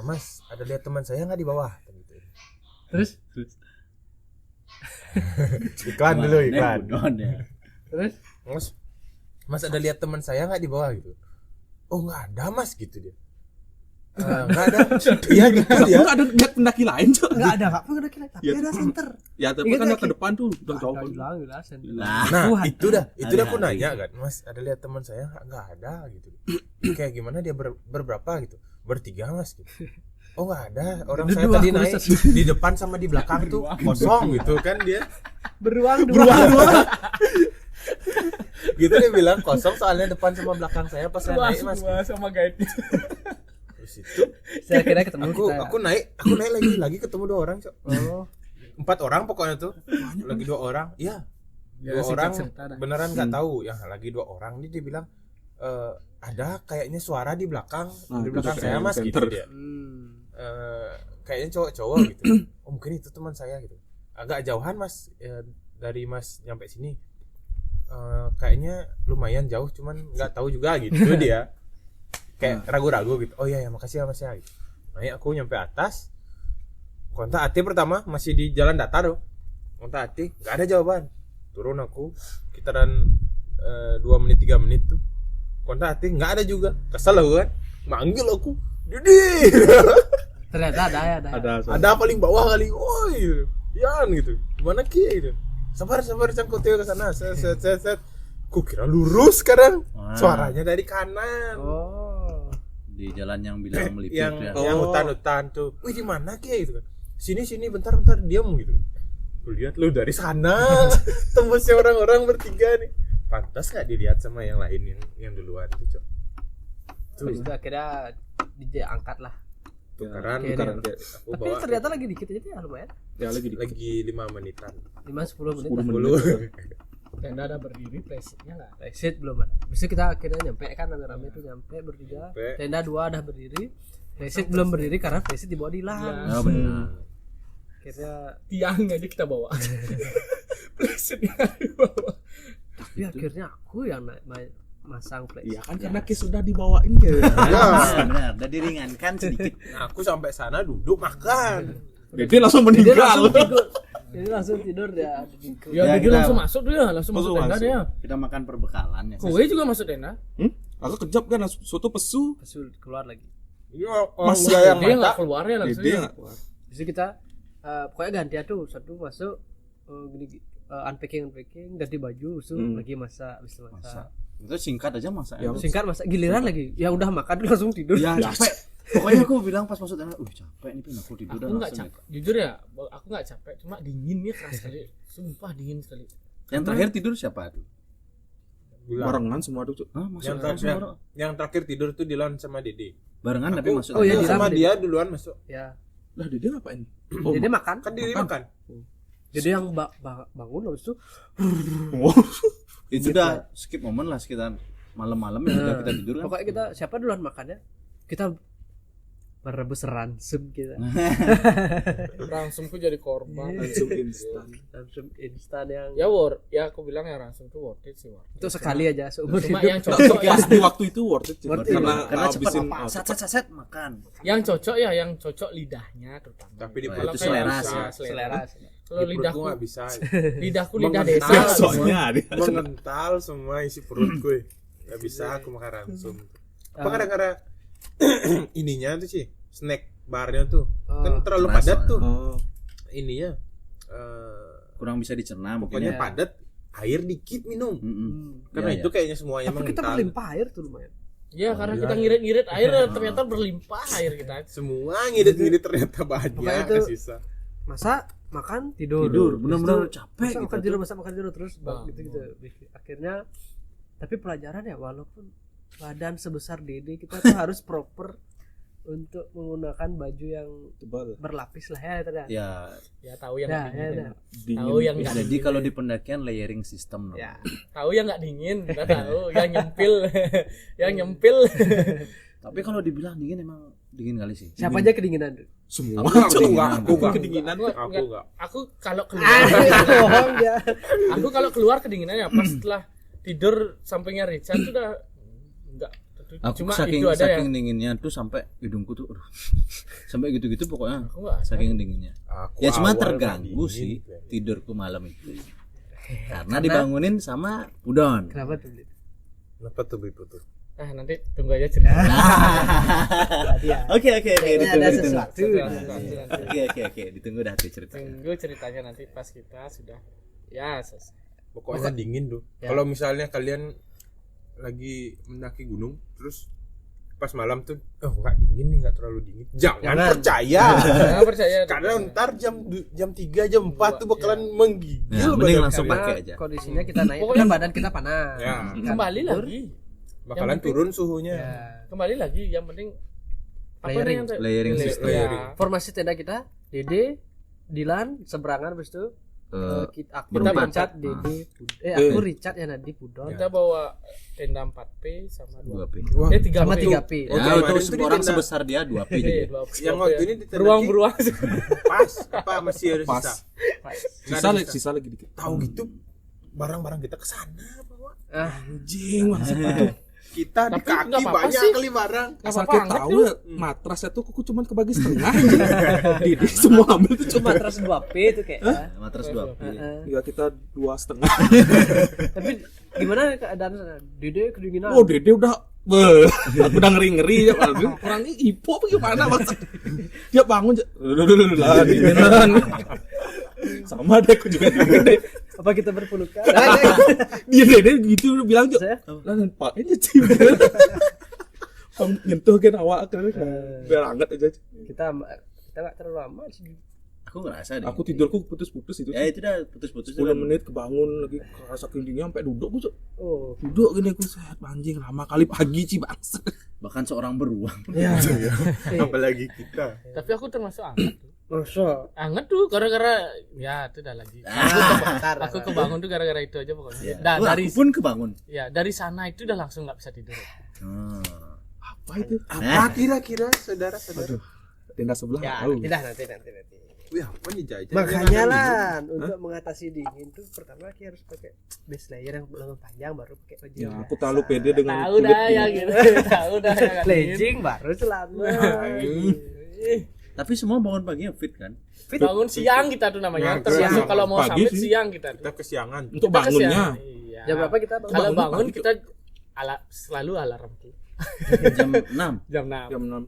Mas, ada lihat teman saya nggak di bawah? Gitu. terus Iklan dulu. terus Mas ada lihat teman saya nggak di bawah gitu? Oh nggak ada mas gitu dia. Nggak ada. Iya gitu ya. Enggak ada lihat pendaki lain, Cok. enggak ada Kak, enggak ada kira tapi Ya. ada center. Ya, tapi Ingat kan ya, yang ke depan tuh udah jauh. Hilang center. Nah itu dah aku Ada. nanya kan, Mas ada lihat teman saya nggak ada gitu. Kayak gimana dia berberapa gitu? Bertiga mas gitu. Oh nggak ada, orang saya Berdua, tadi aku naik di depan sama di belakang tuh kosong gitu kan dia. Beruang dua. Gitu dia bilang kosong soalnya depan sama belakang saya pas saya naik mas. sama guide. Terus itu Saya kira ketemu aku naik lagi ketemu 2 orang Cok. 4 orang pokoknya tuh lagi 2 orang iya. Ya, 2 orang cerita dah. beneran nggak tahu yang lagi 2 orang dia bilang ada kayaknya suara di belakang Nah, di itu belakang udah saya kayak mas gitu center. dia. Kayaknya cowok gitu. Oh mungkin itu teman saya gitu. Agak jauhan mas dari mas nyampe sini. Kayaknya lumayan jauh cuman nggak tahu juga gitu dia. Kayak ragu-ragu gitu. Oh iya ya makasih ya mas ya gitu. Naik aku nyampe atas. Kontak Ati pertama masih di jalan datar tuh. Kontak Ati nggak ada jawaban. Turun aku sekitaran 2 menit 3 menit tuh. Kontak Ati nggak ada juga. Kesel aku kan. Manggil aku. Didi. Ternyata ada. Ada paling bawah kali. Woi, Yan gitu. Gimana Ki gitu. Sabar cangkut ke sana. Set. Ku kira lurus sekarang. Suaranya dari kanan. Oh. Di jalan yang bilang melipir yang ya. yang hutan tuh. Wih, di mana Ki gitu kan. Sini bentar diam gitu. Ku lihat lu dari sana. Tembusnya orang-orang bertiga nih. Pantas enggak dilihat sama yang lain yang duluan tuh, Cok. Terus itu akhirnya diangkat lah. tukaran Oke, tukaran iya. kayak aku Tapi bawa ternyata lagi dikit aja ya lumayan. ya lagi 5 menitan 5-10 menit. 10 lah. menit Tenda ada berdiri, presitnya nggak. Exit belum ada. Bisa kita akhirnya nyampe kan rame-rame tuh nyampe bertiga. Nyampe. Tenda 2 udah berdiri. Exit belum berdiri karena exit dibawa di Iya. lang. Oh, benar. Akhirnya Tiang aja kita bawa. Presitnya dibawa. tapi akhirnya aku yang masang flash. iya kan karena Ki sudah dibawain ke Benar, udah diringankan sedikit. nah aku sampai sana duduk makan Dede langsung Dia langsung meninggal tidur. Jadi langsung tidur dia. Ya, Ya, dia kita- langsung masuk dia, langsung masuk tenda masuk. dia. Kita makan perbekalan ya. Kowe juga masuk tenda. aku kejap kan soto pesu Pesul keluar lagi. Mas Dia yang nggak mata keluar ya langsung. Dede ya. nggak keluar. Jadi kita pokoknya gantian tuh satu masuk gini unpacking ganti baju usul lagi masak habis itu masak. Itu singkat aja masa. Ya, Singkat masak giliran lagi. Ya udah makan langsung tidur. Ya capek. Pokoknya aku bilang pas masuk tenda, capek nih Pin, aku tidur Aku dan nggak langsung capek. Jujur ya, aku nggak capek. Cuma dinginnya keras sekali. Sumpah dingin sekali. Yang terakhir tidur siapa tuh? barengan semua tuh Cuk. Hah, masuk yang, langsung yang, orang? yang terakhir tidur tuh Dilan sama Dede Barengan tapi masuk. Oh, iya, tenda. Dilan. sama dia duluan masuk Ya. lah Dede ngapain Jadi makan. kan Dede makan Jadi yang bangun habis itu Itu udah skip momen lah sekitar malam-malam ya udah kita tidur kan. pokoknya kita siapa duluan makannya? Kita merebus ransum kita. Langsung jadi korban. langsung instan Ransum instan yang Ya aku bilang ya langsung tuh worth it sih, worth it. itu sekali aja seumur Cuma hidup. yang cocok ya, pas di waktu itu worth it Cuk. Worth it. Karena cepat habisin apa? Set makan. yang cocok ya, yang cocok lidahnya terutama. tapi di Nah, perut Kalau itu kayak selera bisa, sih. Selera. Kalau di perutku lidahku, nggak bisa lidahku lidah desa. Mengental lah soalnya semua. mengental semua isi perutku nggak bisa aku makan ransum apa kadang-kadang ininya tuh sih snack barnya tuh kan terlalu keras padat soalnya. tuh Oh. ininya Kurang bisa dicerna pokoknya mungkin ya. padat air dikit minum Mm-mm. karena Iya, itu iya. kayaknya semuanya Tapi kita mengental berlimpah air tuh lumayan. Ya karena iya. kita ngirit-ngirit air ternyata berlimpah air kita. semua ngidit-ngidit ternyata banyak Pokoknya itu- kesisa Masak, makan, tidur. Tidur, Habis benar-benar itu capek masak, gitu makan tuh. tidur, makan tidur terus Bang. gitu. Akhirnya tapi pelajaran ya walaupun badan sebesar Dede kita tuh harus proper untuk menggunakan baju yang tebal berlapis lah ya ternyata. Ya, Ya tahu yang Ya, nggak dingin. ya. Tahu yang nggak jadi dingin. kalau di pendakian layering system. Ya. Tahu yang nggak dingin, kita tahu. Yang nyempil, yang nyempil. Tapi kalau dibilang dingin emang dingin kali sih. Siapa aja kedinginan tuh? semua Aku Cuk, kedinginan. enggak aku enggak Kedinginan. aku enggak Aku kalau keluar, Bohong dia. aku kalau keluar kedinginannya pas setelah tidur sampingnya Richard sudah enggak. Aku Cuma saking itu ada ya. saking dinginnya tuh sampai hidungku tuh aduh. Sampai gitu-gitu pokoknya. Aku enggak. Saking dinginnya. Aku Ya cuma awal terganggu nggak sih dingin. tidurku malam itu. Karena dibangunin sama Udon. Kenapa tuh? Blit? kenapa tuh Bipu tuh Nah, nanti tunggu aja cerita. Ya. Oke, Kayaknya ada sesuatu. Oke, ditunggu dah tuh ceritanya. Tunggu ceritanya nanti pas kita sudah ya selesai. pokoknya dingin tuh Ya. kalau misalnya kalian lagi mendaki gunung terus pas malam tuh nggak dingin nih nggak terlalu dingin jangan Jangan. percaya Jangan percaya. karena ntar jam 3 jam 4 tuh bakalan menggigil Nah, mending badan langsung kalian. pakai aja. Kondisinya kita naik, Pokoknya- kan badan kita panas. ya Kembali Tidur. lagi. bakalan Yang penting- turun suhunya Ya. Kembali lagi yang penting apa Layering. nih yang Layering system. Layering. Ya. Formasi tenda kita Dede, Dilan, seberangan habis itu aku berempat. Richard, Dede, aku Richard ya Nadi Pudon. Kita bawa tenda 4P sama 2P. 2P. Wah, 3P. Sama 3P. Oh, Ya, kemarin itu tuh di orang tenda- sebesar dia 2P jadi. yang waktu ini ditendaki beruang-beruang. pas apa masih ada Pas. sisa Sisa lagi, sisa lagi dikit. tahu gitu barang-barang kita kesana bawa Ah, Anjing maksudnya. kita di Tapi kaki nggak apa-apa banyak sih. kali barang Asal apa-apa, kita tahu tuh. ya, matrasnya tuh kuku cuman kebagi setengah. Didi semua ambil tuh cuma cuma. terus 2P itu kayak. Matras 2P. Ya kita 2,5. Tapi gimana keadaan sana? Dede kedinginan. Oh Dede udah aku udah ngeri-ngeri ya. Orang ini hipo apa gimana masa? Dia bangun lah dinginan. Sama deh aku juga dingin deh. Apa kita berpelukan? Dia Dede gitu udah bilang juga. Saya Lah Pak ini cim. Nyentuh kan awak kan. Biar hangat aja. kita nggak terlalu lama sih Aku ngerasa deh. Aku tidurku putus-putus itu. Ya itu dah putus-putus 10 kan. menit kebangun lagi kerasa dingin sampai duduk aku. Oh. Duduk gini aku sehat anjing lama kali pagi Ci bangsa. Bahkan seorang beruang. Ya. Apalagi kita. Tapi aku termasuk anget tuh. Masa. Anget tuh gara-gara ya itu dah lagi. Aku kebangun tuh gara-gara itu aja pokoknya. Ya. Nah, Wah, dari aku pun kebangun. ya dari sana itu udah langsung nggak bisa tidur. Apa itu? Apa kira-kira saudara-saudara? Tenda sebelah Ya, tahu. nanti. Wih, apa nih jajan? Makanya lah untuk mengatasi dingin tuh pertama kita harus pakai base layer yang lebih panjang baru pakai baju. Ya, yang aku biasa. terlalu pede dengan Tahu dah ya gitu. Tahu dah ya kan. Legging baru celana. Tapi semua bangun paginya fit kan? Bangun siang kita tuh namanya. Nah, Termasuk siang. kalau mau Pagi summit sih. siang kita tuh. Kita kesiangan. untuk Kita bangunnya. kesiangan. Iya. Jam berapa kita bangun? Kalau Bangunnya bangun pagi kita selalu alarmku. Jam 6. Jam 6. Jam 6.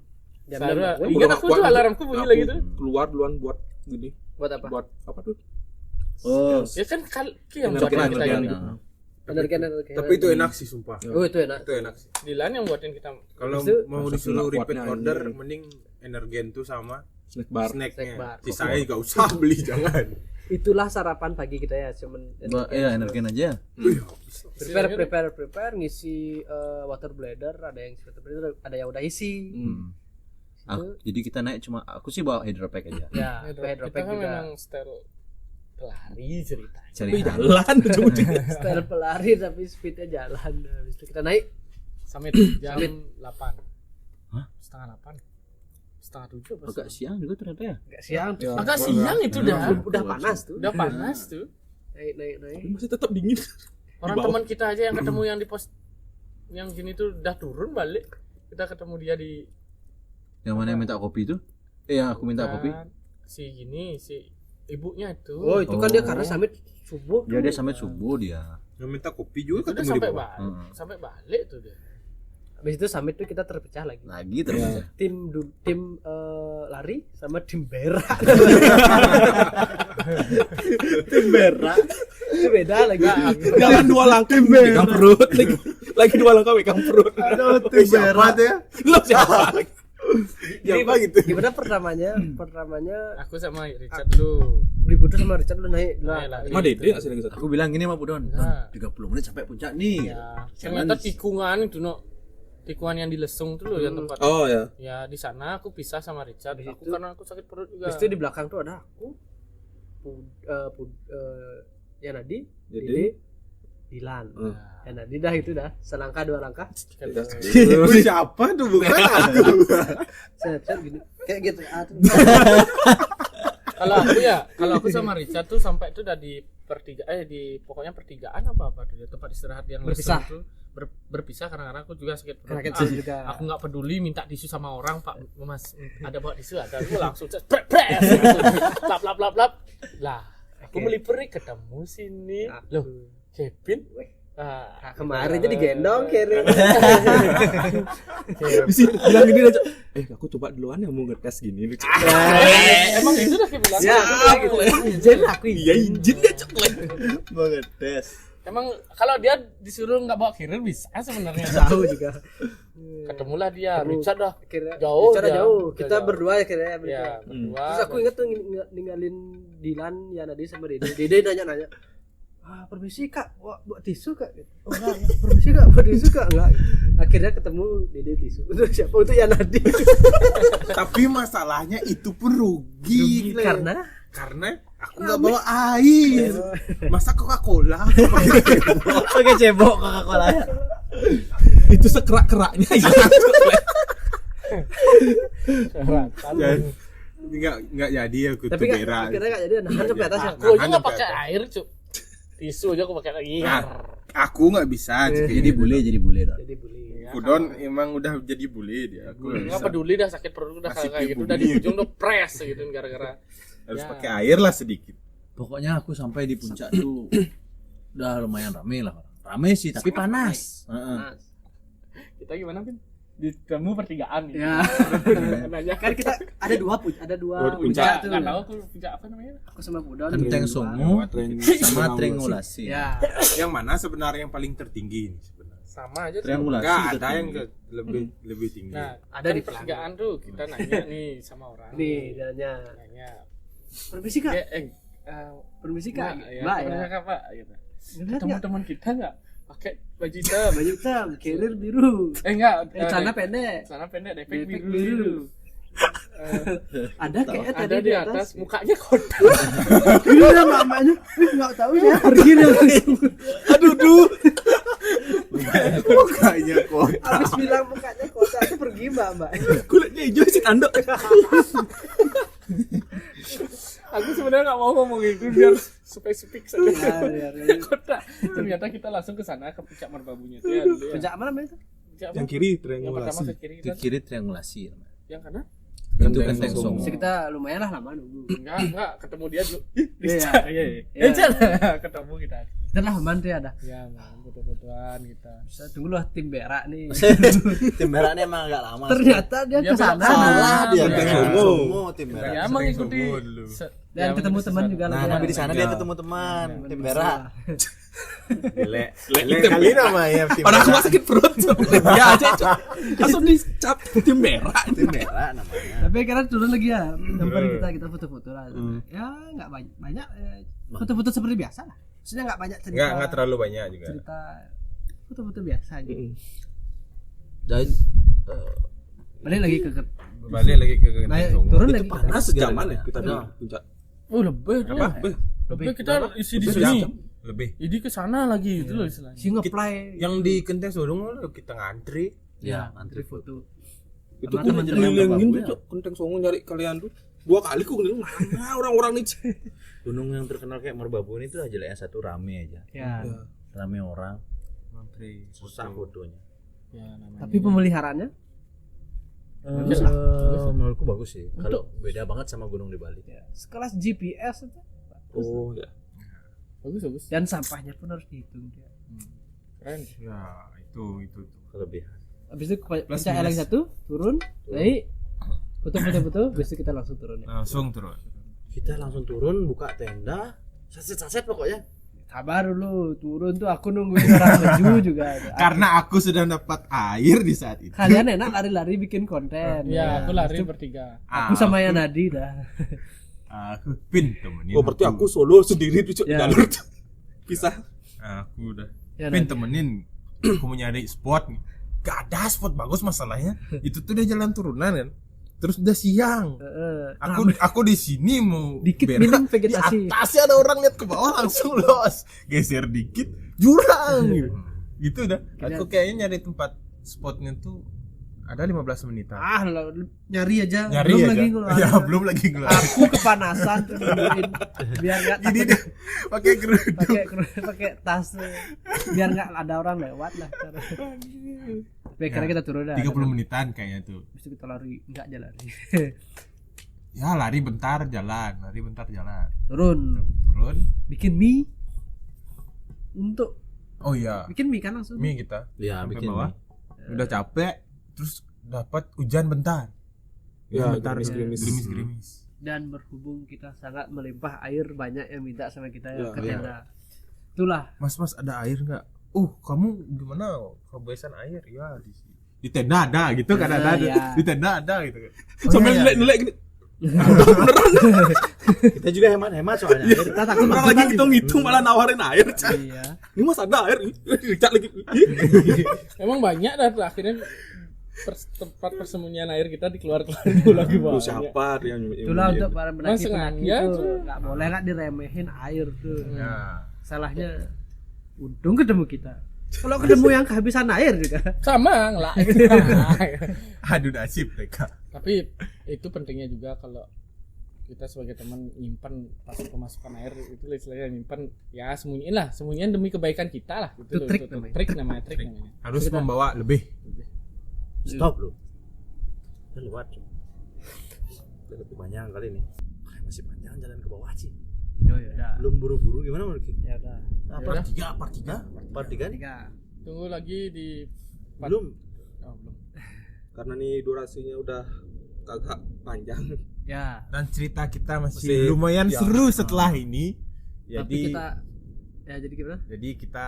Jam Selalu, enam. ingat aku tuh alarmku bunyi lagi tuh. Keluar duluan buat gini. Buat apa? Buat apa tuh? Oh, Ya kan yang Energi, buatin kita energi. ini. Energi. Tapi itu enak sih sumpah. Oh, itu enak. Itu enak sih. Dilan yang buatin kita. Kalau Itu mau masa disuruh kena repeat kuatnya order anjing. mending Energen tuh sama Snack bar. Snack snacknya. bar. Sisanya gak usah beli jangan. Itulah sarapan pagi kita ya, cuman iya Energen aja. prepare ngisi water bladder, ada yang water bladder, ada yang udah isi. Jadi kita naik cuma aku sih bawa hydropack aja. Ya, Kita hydropack kan juga. memang style pelari ceritanya. Tapi Cari jalan cuma Style pelari tapi speednya jalan. Habis itu kita naik Summit jam 8. Hah? Setengah 8. Setengah 7 apa? agak siang juga ternyata ya. agak siang tuh. Agak siang itu dah. Udah panas tuh. Udah panas tuh. Naik. tapi masih tetap dingin. Orang Di bawah. teman kita aja yang ketemu yang di pos yang gini tuh udah turun balik. Kita ketemu dia di Yang mana yang minta kopi itu? Yang aku minta kopi. si ibunya itu. Oh, itu kan dia Oh. karena summit subuh. Ya dia sampai subuh dia. Yang minta kopi Itu juga udah ketemu di sampai bawah. balik. Sampai balik tuh dia. Habis itu summit tuh kita terpecah lagi. Lagi terus. Tim lari sama tim berak. Tim berak. Itu beda lagi. Jalan 2 langkah pegang perut. Lagi 2 langkah pegang perut. Aduh, tim berak ya. Lo siapa? Jadi Siapa gitu? gimana pertamanya Aku sama Richard dulu. beli putus sama Richard lu naik lah. Naik lagi. Ma Dede enggak sih lagi satu? Aku bilang gini sama Budon, Nah. 30 menit sampai puncak nih. Ya, Jangan ternyata tikungan itu tikungan yang di Lesung tuh loh yang tempat. Oh ya. Ya di sana aku pisah sama Richard. Di Aku situ- karena aku sakit perut juga. Habis itu di belakang tuh ada aku, ya Nadi, Dede. Dede, Dilan. Hmm. Ya Nadi dah itu dah, selangkah 2 langkah. Siapa tuh bukan aku. Set gini. Kayak gitu. Kalau aku sama Richard tuh sampai itu udah di pokoknya pertigaan apa tuh ya, tempat istirahat yang Berpisah. Lesung tuh berpisah karena aku juga sakit perut. Karena kecil juga. Aku nggak peduli minta tisu sama orang, Pak Mas ada bawa tisu ada, aku langsung pres lap lah aku Oke. melipir nih ketemu sini loh Kevin Nah, kemarin itu digendong kiri. Bisa bilang gini aja. Aku coba duluan ya mau ngetes gini lucu. emang itu udah kayak bilang Ya, gitu. Izin aku Iya izin dia coklat. Banget tes. emang kalau dia disuruh nggak bawa kirim bisa sebenarnya. tahu juga. Ketemulah dia Ketemu. Richard dah Akhirnya Jauh, bicara jauh. jauh. Kita Jauh. berdua ya kira ya berdua. berdua. Terus aku ingat tuh ninggalin Dilan, ya Nadi sama Dede. Dede nanya-nanya. Permisi kak, buat tisu kak? Oh enggak. Permisi kak, buat tisu kak? Enggak. Akhirnya ketemu Dede tisu. Itu siapa? Itu ya Nadi. Tapi masalahnya itu pun rugi. Le. Karena aku nggak bawa air. Masa Coca-Cola? Pakai cebok Coca-Cola. Itu sekerak-keraknya ya. Nggak jadi aku tapi tuh kan berak. akhirnya nggak jadi nahan sampai atas ya. Aku aja Nahan nggak sampai pakai atas. air cuk, tisu aja aku pakai lagi. Nah, aku nggak bisa. Jadi bule dong. Jadi bully. Udon emang udah jadi bule dia. Aku nggak Nggak bisa. peduli dah sakit perut udah Masih kayak gitu pribumi. udah di ujung udah press gitu gara-gara Harus Ya. pakai air lah sedikit. Pokoknya aku sampai di puncak tuh udah lumayan rame lah. Rame sih tapi panas. Heeh. kita gimana Pin? Ditemu pertigaan gitu. Ya. Nanya Kan kita ada dua Dua puncak puncak tuh. nggak tahu aku puncak apa namanya. Aku sama Budon. Genteng berdua. Songo sama triangulasi. Ya. Yang mana sebenarnya yang paling tertinggi ini sebenarnya? Sama aja tuh. Triangulasi. Enggak ada tertinggi. yang lebih tinggi. Nah, Ada ada di di pertigaan tuh kita nanya nih sama orang. Nih, dia nanya. Nanya Permisi kak. Permisi kak. Ya, Mbak ya. ya. Kak, Pak gitu. Ngeliat nggak? Teman-teman kita enggak pakai baju hitam. Baju hitam, carrier biru. Enggak, Celana pendek. Celana pendek, Efek efek biru. biru. Ada kayaknya tadi Ada di atas, mukanya kotak. Gila mamanya. Enggak tahu saya pergi dia langsung. Aduh duh. Mukanya kok. Habis bilang mukanya kotak itu pergi mbak. Kulitnya hijau sih tanda. Aku sebenarnya nggak mau ngomong itu biar spesifik saja. Ya. Kotak. Ternyata kita langsung ke sana ke puncak merbabunya itu ya dulu ya. Sejak mana itu? Puncak Yang apa? kiri Yang pertama triangulasi. ke kiri Di kita. kiri triangulasi. Yang kanan? Itu Genteng Genteng Songo. Songo. Bisa kita lumayan lah lama nunggu. Enggak, ketemu dia dulu. Iya. Iya. Ketemu kita. Kita lah mantu ada. Ya, foto-fotoan kita. Bisa tunggu lah tim berak nih. Tim merah ini emang agak lama. Ternyata dia Dia ke sana. salah dia Genteng Genteng Songo. Songo tim merah. Ya, emang ikuti Songo dulu. Dan ketemu teman juga Nah, lagi. tapi di sana dia Iya. ketemu teman Teman tim masalah. merah. Gile. Gile Gile kali namanya tim Padahal aku merah. mah sakit perut. Ya aja Cok. Langsung dicap tim merah. Tim merah namanya. Tapi karena turun lagi ya, tempat kita foto-foto lah. Ya nggak banyak foto-foto seperti biasa lah. Maksudnya nggak banyak cerita. Enggak terlalu banyak juga. Cerita foto-foto biasa aja. Dan Balik lagi ke Balik lagi ke Genteng naik Songo. turun Itu lagi. panas sejaman ya kita di Nah. puncak. Oh, lebih tuh. Apa? Lebih kita isi di Lebih sini. sejam. Lebih. Jadi ke sana lagi gitu loh istilahnya. Si ngeplay Yang di Genteng Songo kita ngantri. ya antri foto. Itu Sama gue teman-teman ngelilingin babu tuh ya. Cok, Genteng Songo nyari kalian tuh. 2 kali ku ngeliling mana orang-orang nih. gunung yang terkenal kayak Merbabu ini tuh aja lah yang satu rame aja. Ya. Rame orang, Ngantri. susah fotonya. Ya, namanya. Tapi pemeliharaannya Bagus lah. Menurutku bagus sih. Kalau beda banget sama gunung di Bali. sekelas GPS itu. Oh ya. Bagus. Dan sampahnya pun harus dihitung dia. Keren. Ya, itu. Kelebihan. Habis itu Plus puncak minus. LX1 turun, naik foto-foto, habis itu kita langsung turun. Ya. Langsung turun. Kita langsung turun, buka tenda, saset-saset pokoknya. Sabar dulu, turun tuh aku nungguin orang maju juga. Karena aku sudah dapat air di saat itu. Kalian enak lari-lari bikin konten. Ya, aku lari Habis itu bertiga. Aku sama yang Nadi dah. Aku pin temenin. Oh berarti aku solo sendiri tuh Cok, Ya. jalur tuh. Pisah. Aku udah Ya, pin Nadi. temenin. Aku mau nyari spot nih. Gak ada spot bagus masalahnya. Itu tuh dia jalan turunan kan. Terus udah siang. Aku di sini mau Dikit berak. minim Di vegetasi. atasnya ada orang lihat ke bawah langsung los. Geser dikit jurang gitu. Gitu dah. Aku kayaknya nyari tempat spotnya tuh ada 15 menitan. Nyari aja. Nyari belum aja. lagi ngeluarin. Ya, belum lagi ngeluarin. Aku kepanasan tuh nungguin biar enggak Jadi dia pakai kerudung. pakai tas biar enggak ada orang lewat lah. Tapi akhirnya kita turun dah. 30 menitan kayaknya tuh. Habis itu kita lari, enggak aja lari. Ya lari bentar jalan. Turun, Turun. bikin mie untuk Oh iya. bikin mie kan langsung. Mie kita. Ya, Sampai bikin bawah. mie. Udah capek terus dapat hujan bentar. Ya, bentar gerimis-gerimis. gerimis. Dan berhubung kita sangat melimpah air, banyak yang minta sama kita Ya, ke ya. tenda. Itulah. Mas ada air nggak? Kamu gimana? Kebiasaan air? Ya di tenda ada gitu kan ada. Ya. Di tenda ada gitu kan. Sambil iya, nilai gini. Kita juga hemat-hemat soalnya. Kita takut Orang lagi ngitung-ngitung malah nawarin air. Cak. Iya. Ini mas ada air. Cak lagi. Emang banyak dah tuh, akhirnya tempat persembunyian air kita dikeluar-keluarin dulu lagi Lu banyak. siapa yang Itulah untuk para pendaki sengaja tuh tuh. nggak boleh lah diremehin air tuh. Ya. Salahnya untung ketemu kita. Kalau ketemu yang kehabisan air juga. Sama lah. Aduh nasib mereka. Tapi itu pentingnya juga kalau kita sebagai teman nyimpan pas pemasukan air itu istilahnya nyimpan ya sembunyiin demi kebaikan kita lah gitu Itu loh. trik Itu namanya. trik namanya. Harus membawa lebih. Stop lu. Udah lewat. Cok. Udah lebih panjang kali ini. Masih panjang jalan ke bawah sih. Yo ya udah. Belum buru-buru gimana menurut Ki? Ya udah. Part 3 Part 3 nih? Tiga. Tunggu lagi di Belum. belum. Karena nih durasinya udah agak panjang. Ya. Dan cerita kita masih Masih- lumayan ya. seru setelah ini. Tapi Jadi kita ya jadi gimana? kita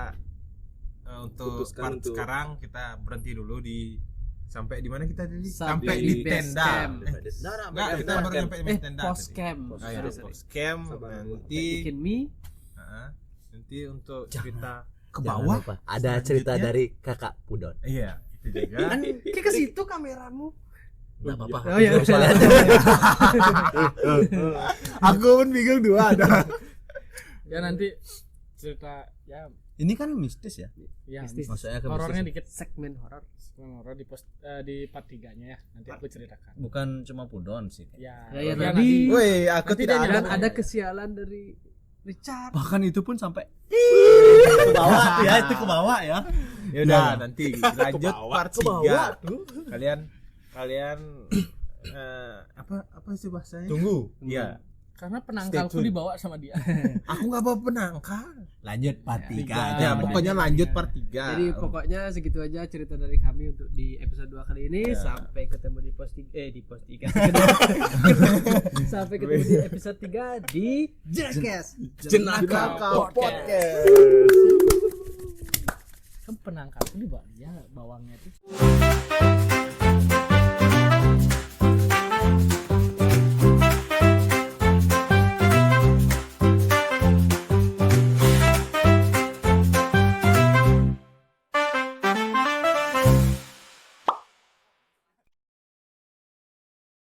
untuk Putuskan part untuk- sekarang kita berhenti dulu di Sampai di mana kita tadi? Sampai Sampai di di base tenda. camp. Enggak, kita baru sampai di tenda. Post camp. Ah, ya, Sorry. post camp nanti Bikin mie. nanti untuk cerita ke Jangan bawah. lupa, ada cerita Selanjutnya- dari kakak Pudon. Iya, itu juga. Kayak ke situ kameramu. Nggak apa-apa. Oh iya. Nggak usah lihat. Aku pun bingung dua ada. Ya nanti cerita ya Ini kan mistis ya. mistis. Maksudnya ke Horornya mistis. dikit. Segmen horor. Horor di di part 3-nya ya. Nanti aku ceritakan. Bukan cuma Pudon sih. Ya, Ya, ya, tadi. Woi, aku Nanti tidak dia ada. Dan ada kesialan dari Richard. Bahkan itu pun sampai ke bawah tuh ya, itu ke bawah ya. Ya udah, nanti lanjut part ke bawah 3. Kalian apa sih bahasanya? Tunggu. Iya. Karena Stay penangkalku tune. dibawa sama dia. Aku enggak bawa penangkal. Lanjut part 3 tiga. Ya, pokoknya lanjut part 3. Jadi pokoknya segitu aja cerita dari kami untuk di episode 2 kali ini. Ya. Sampai ketemu di post 3 di post 3. Sampai ketemu di episode 3 di Jackass Jenaka Podcast. Kan penangkalku dibawa dia bawangnya itu.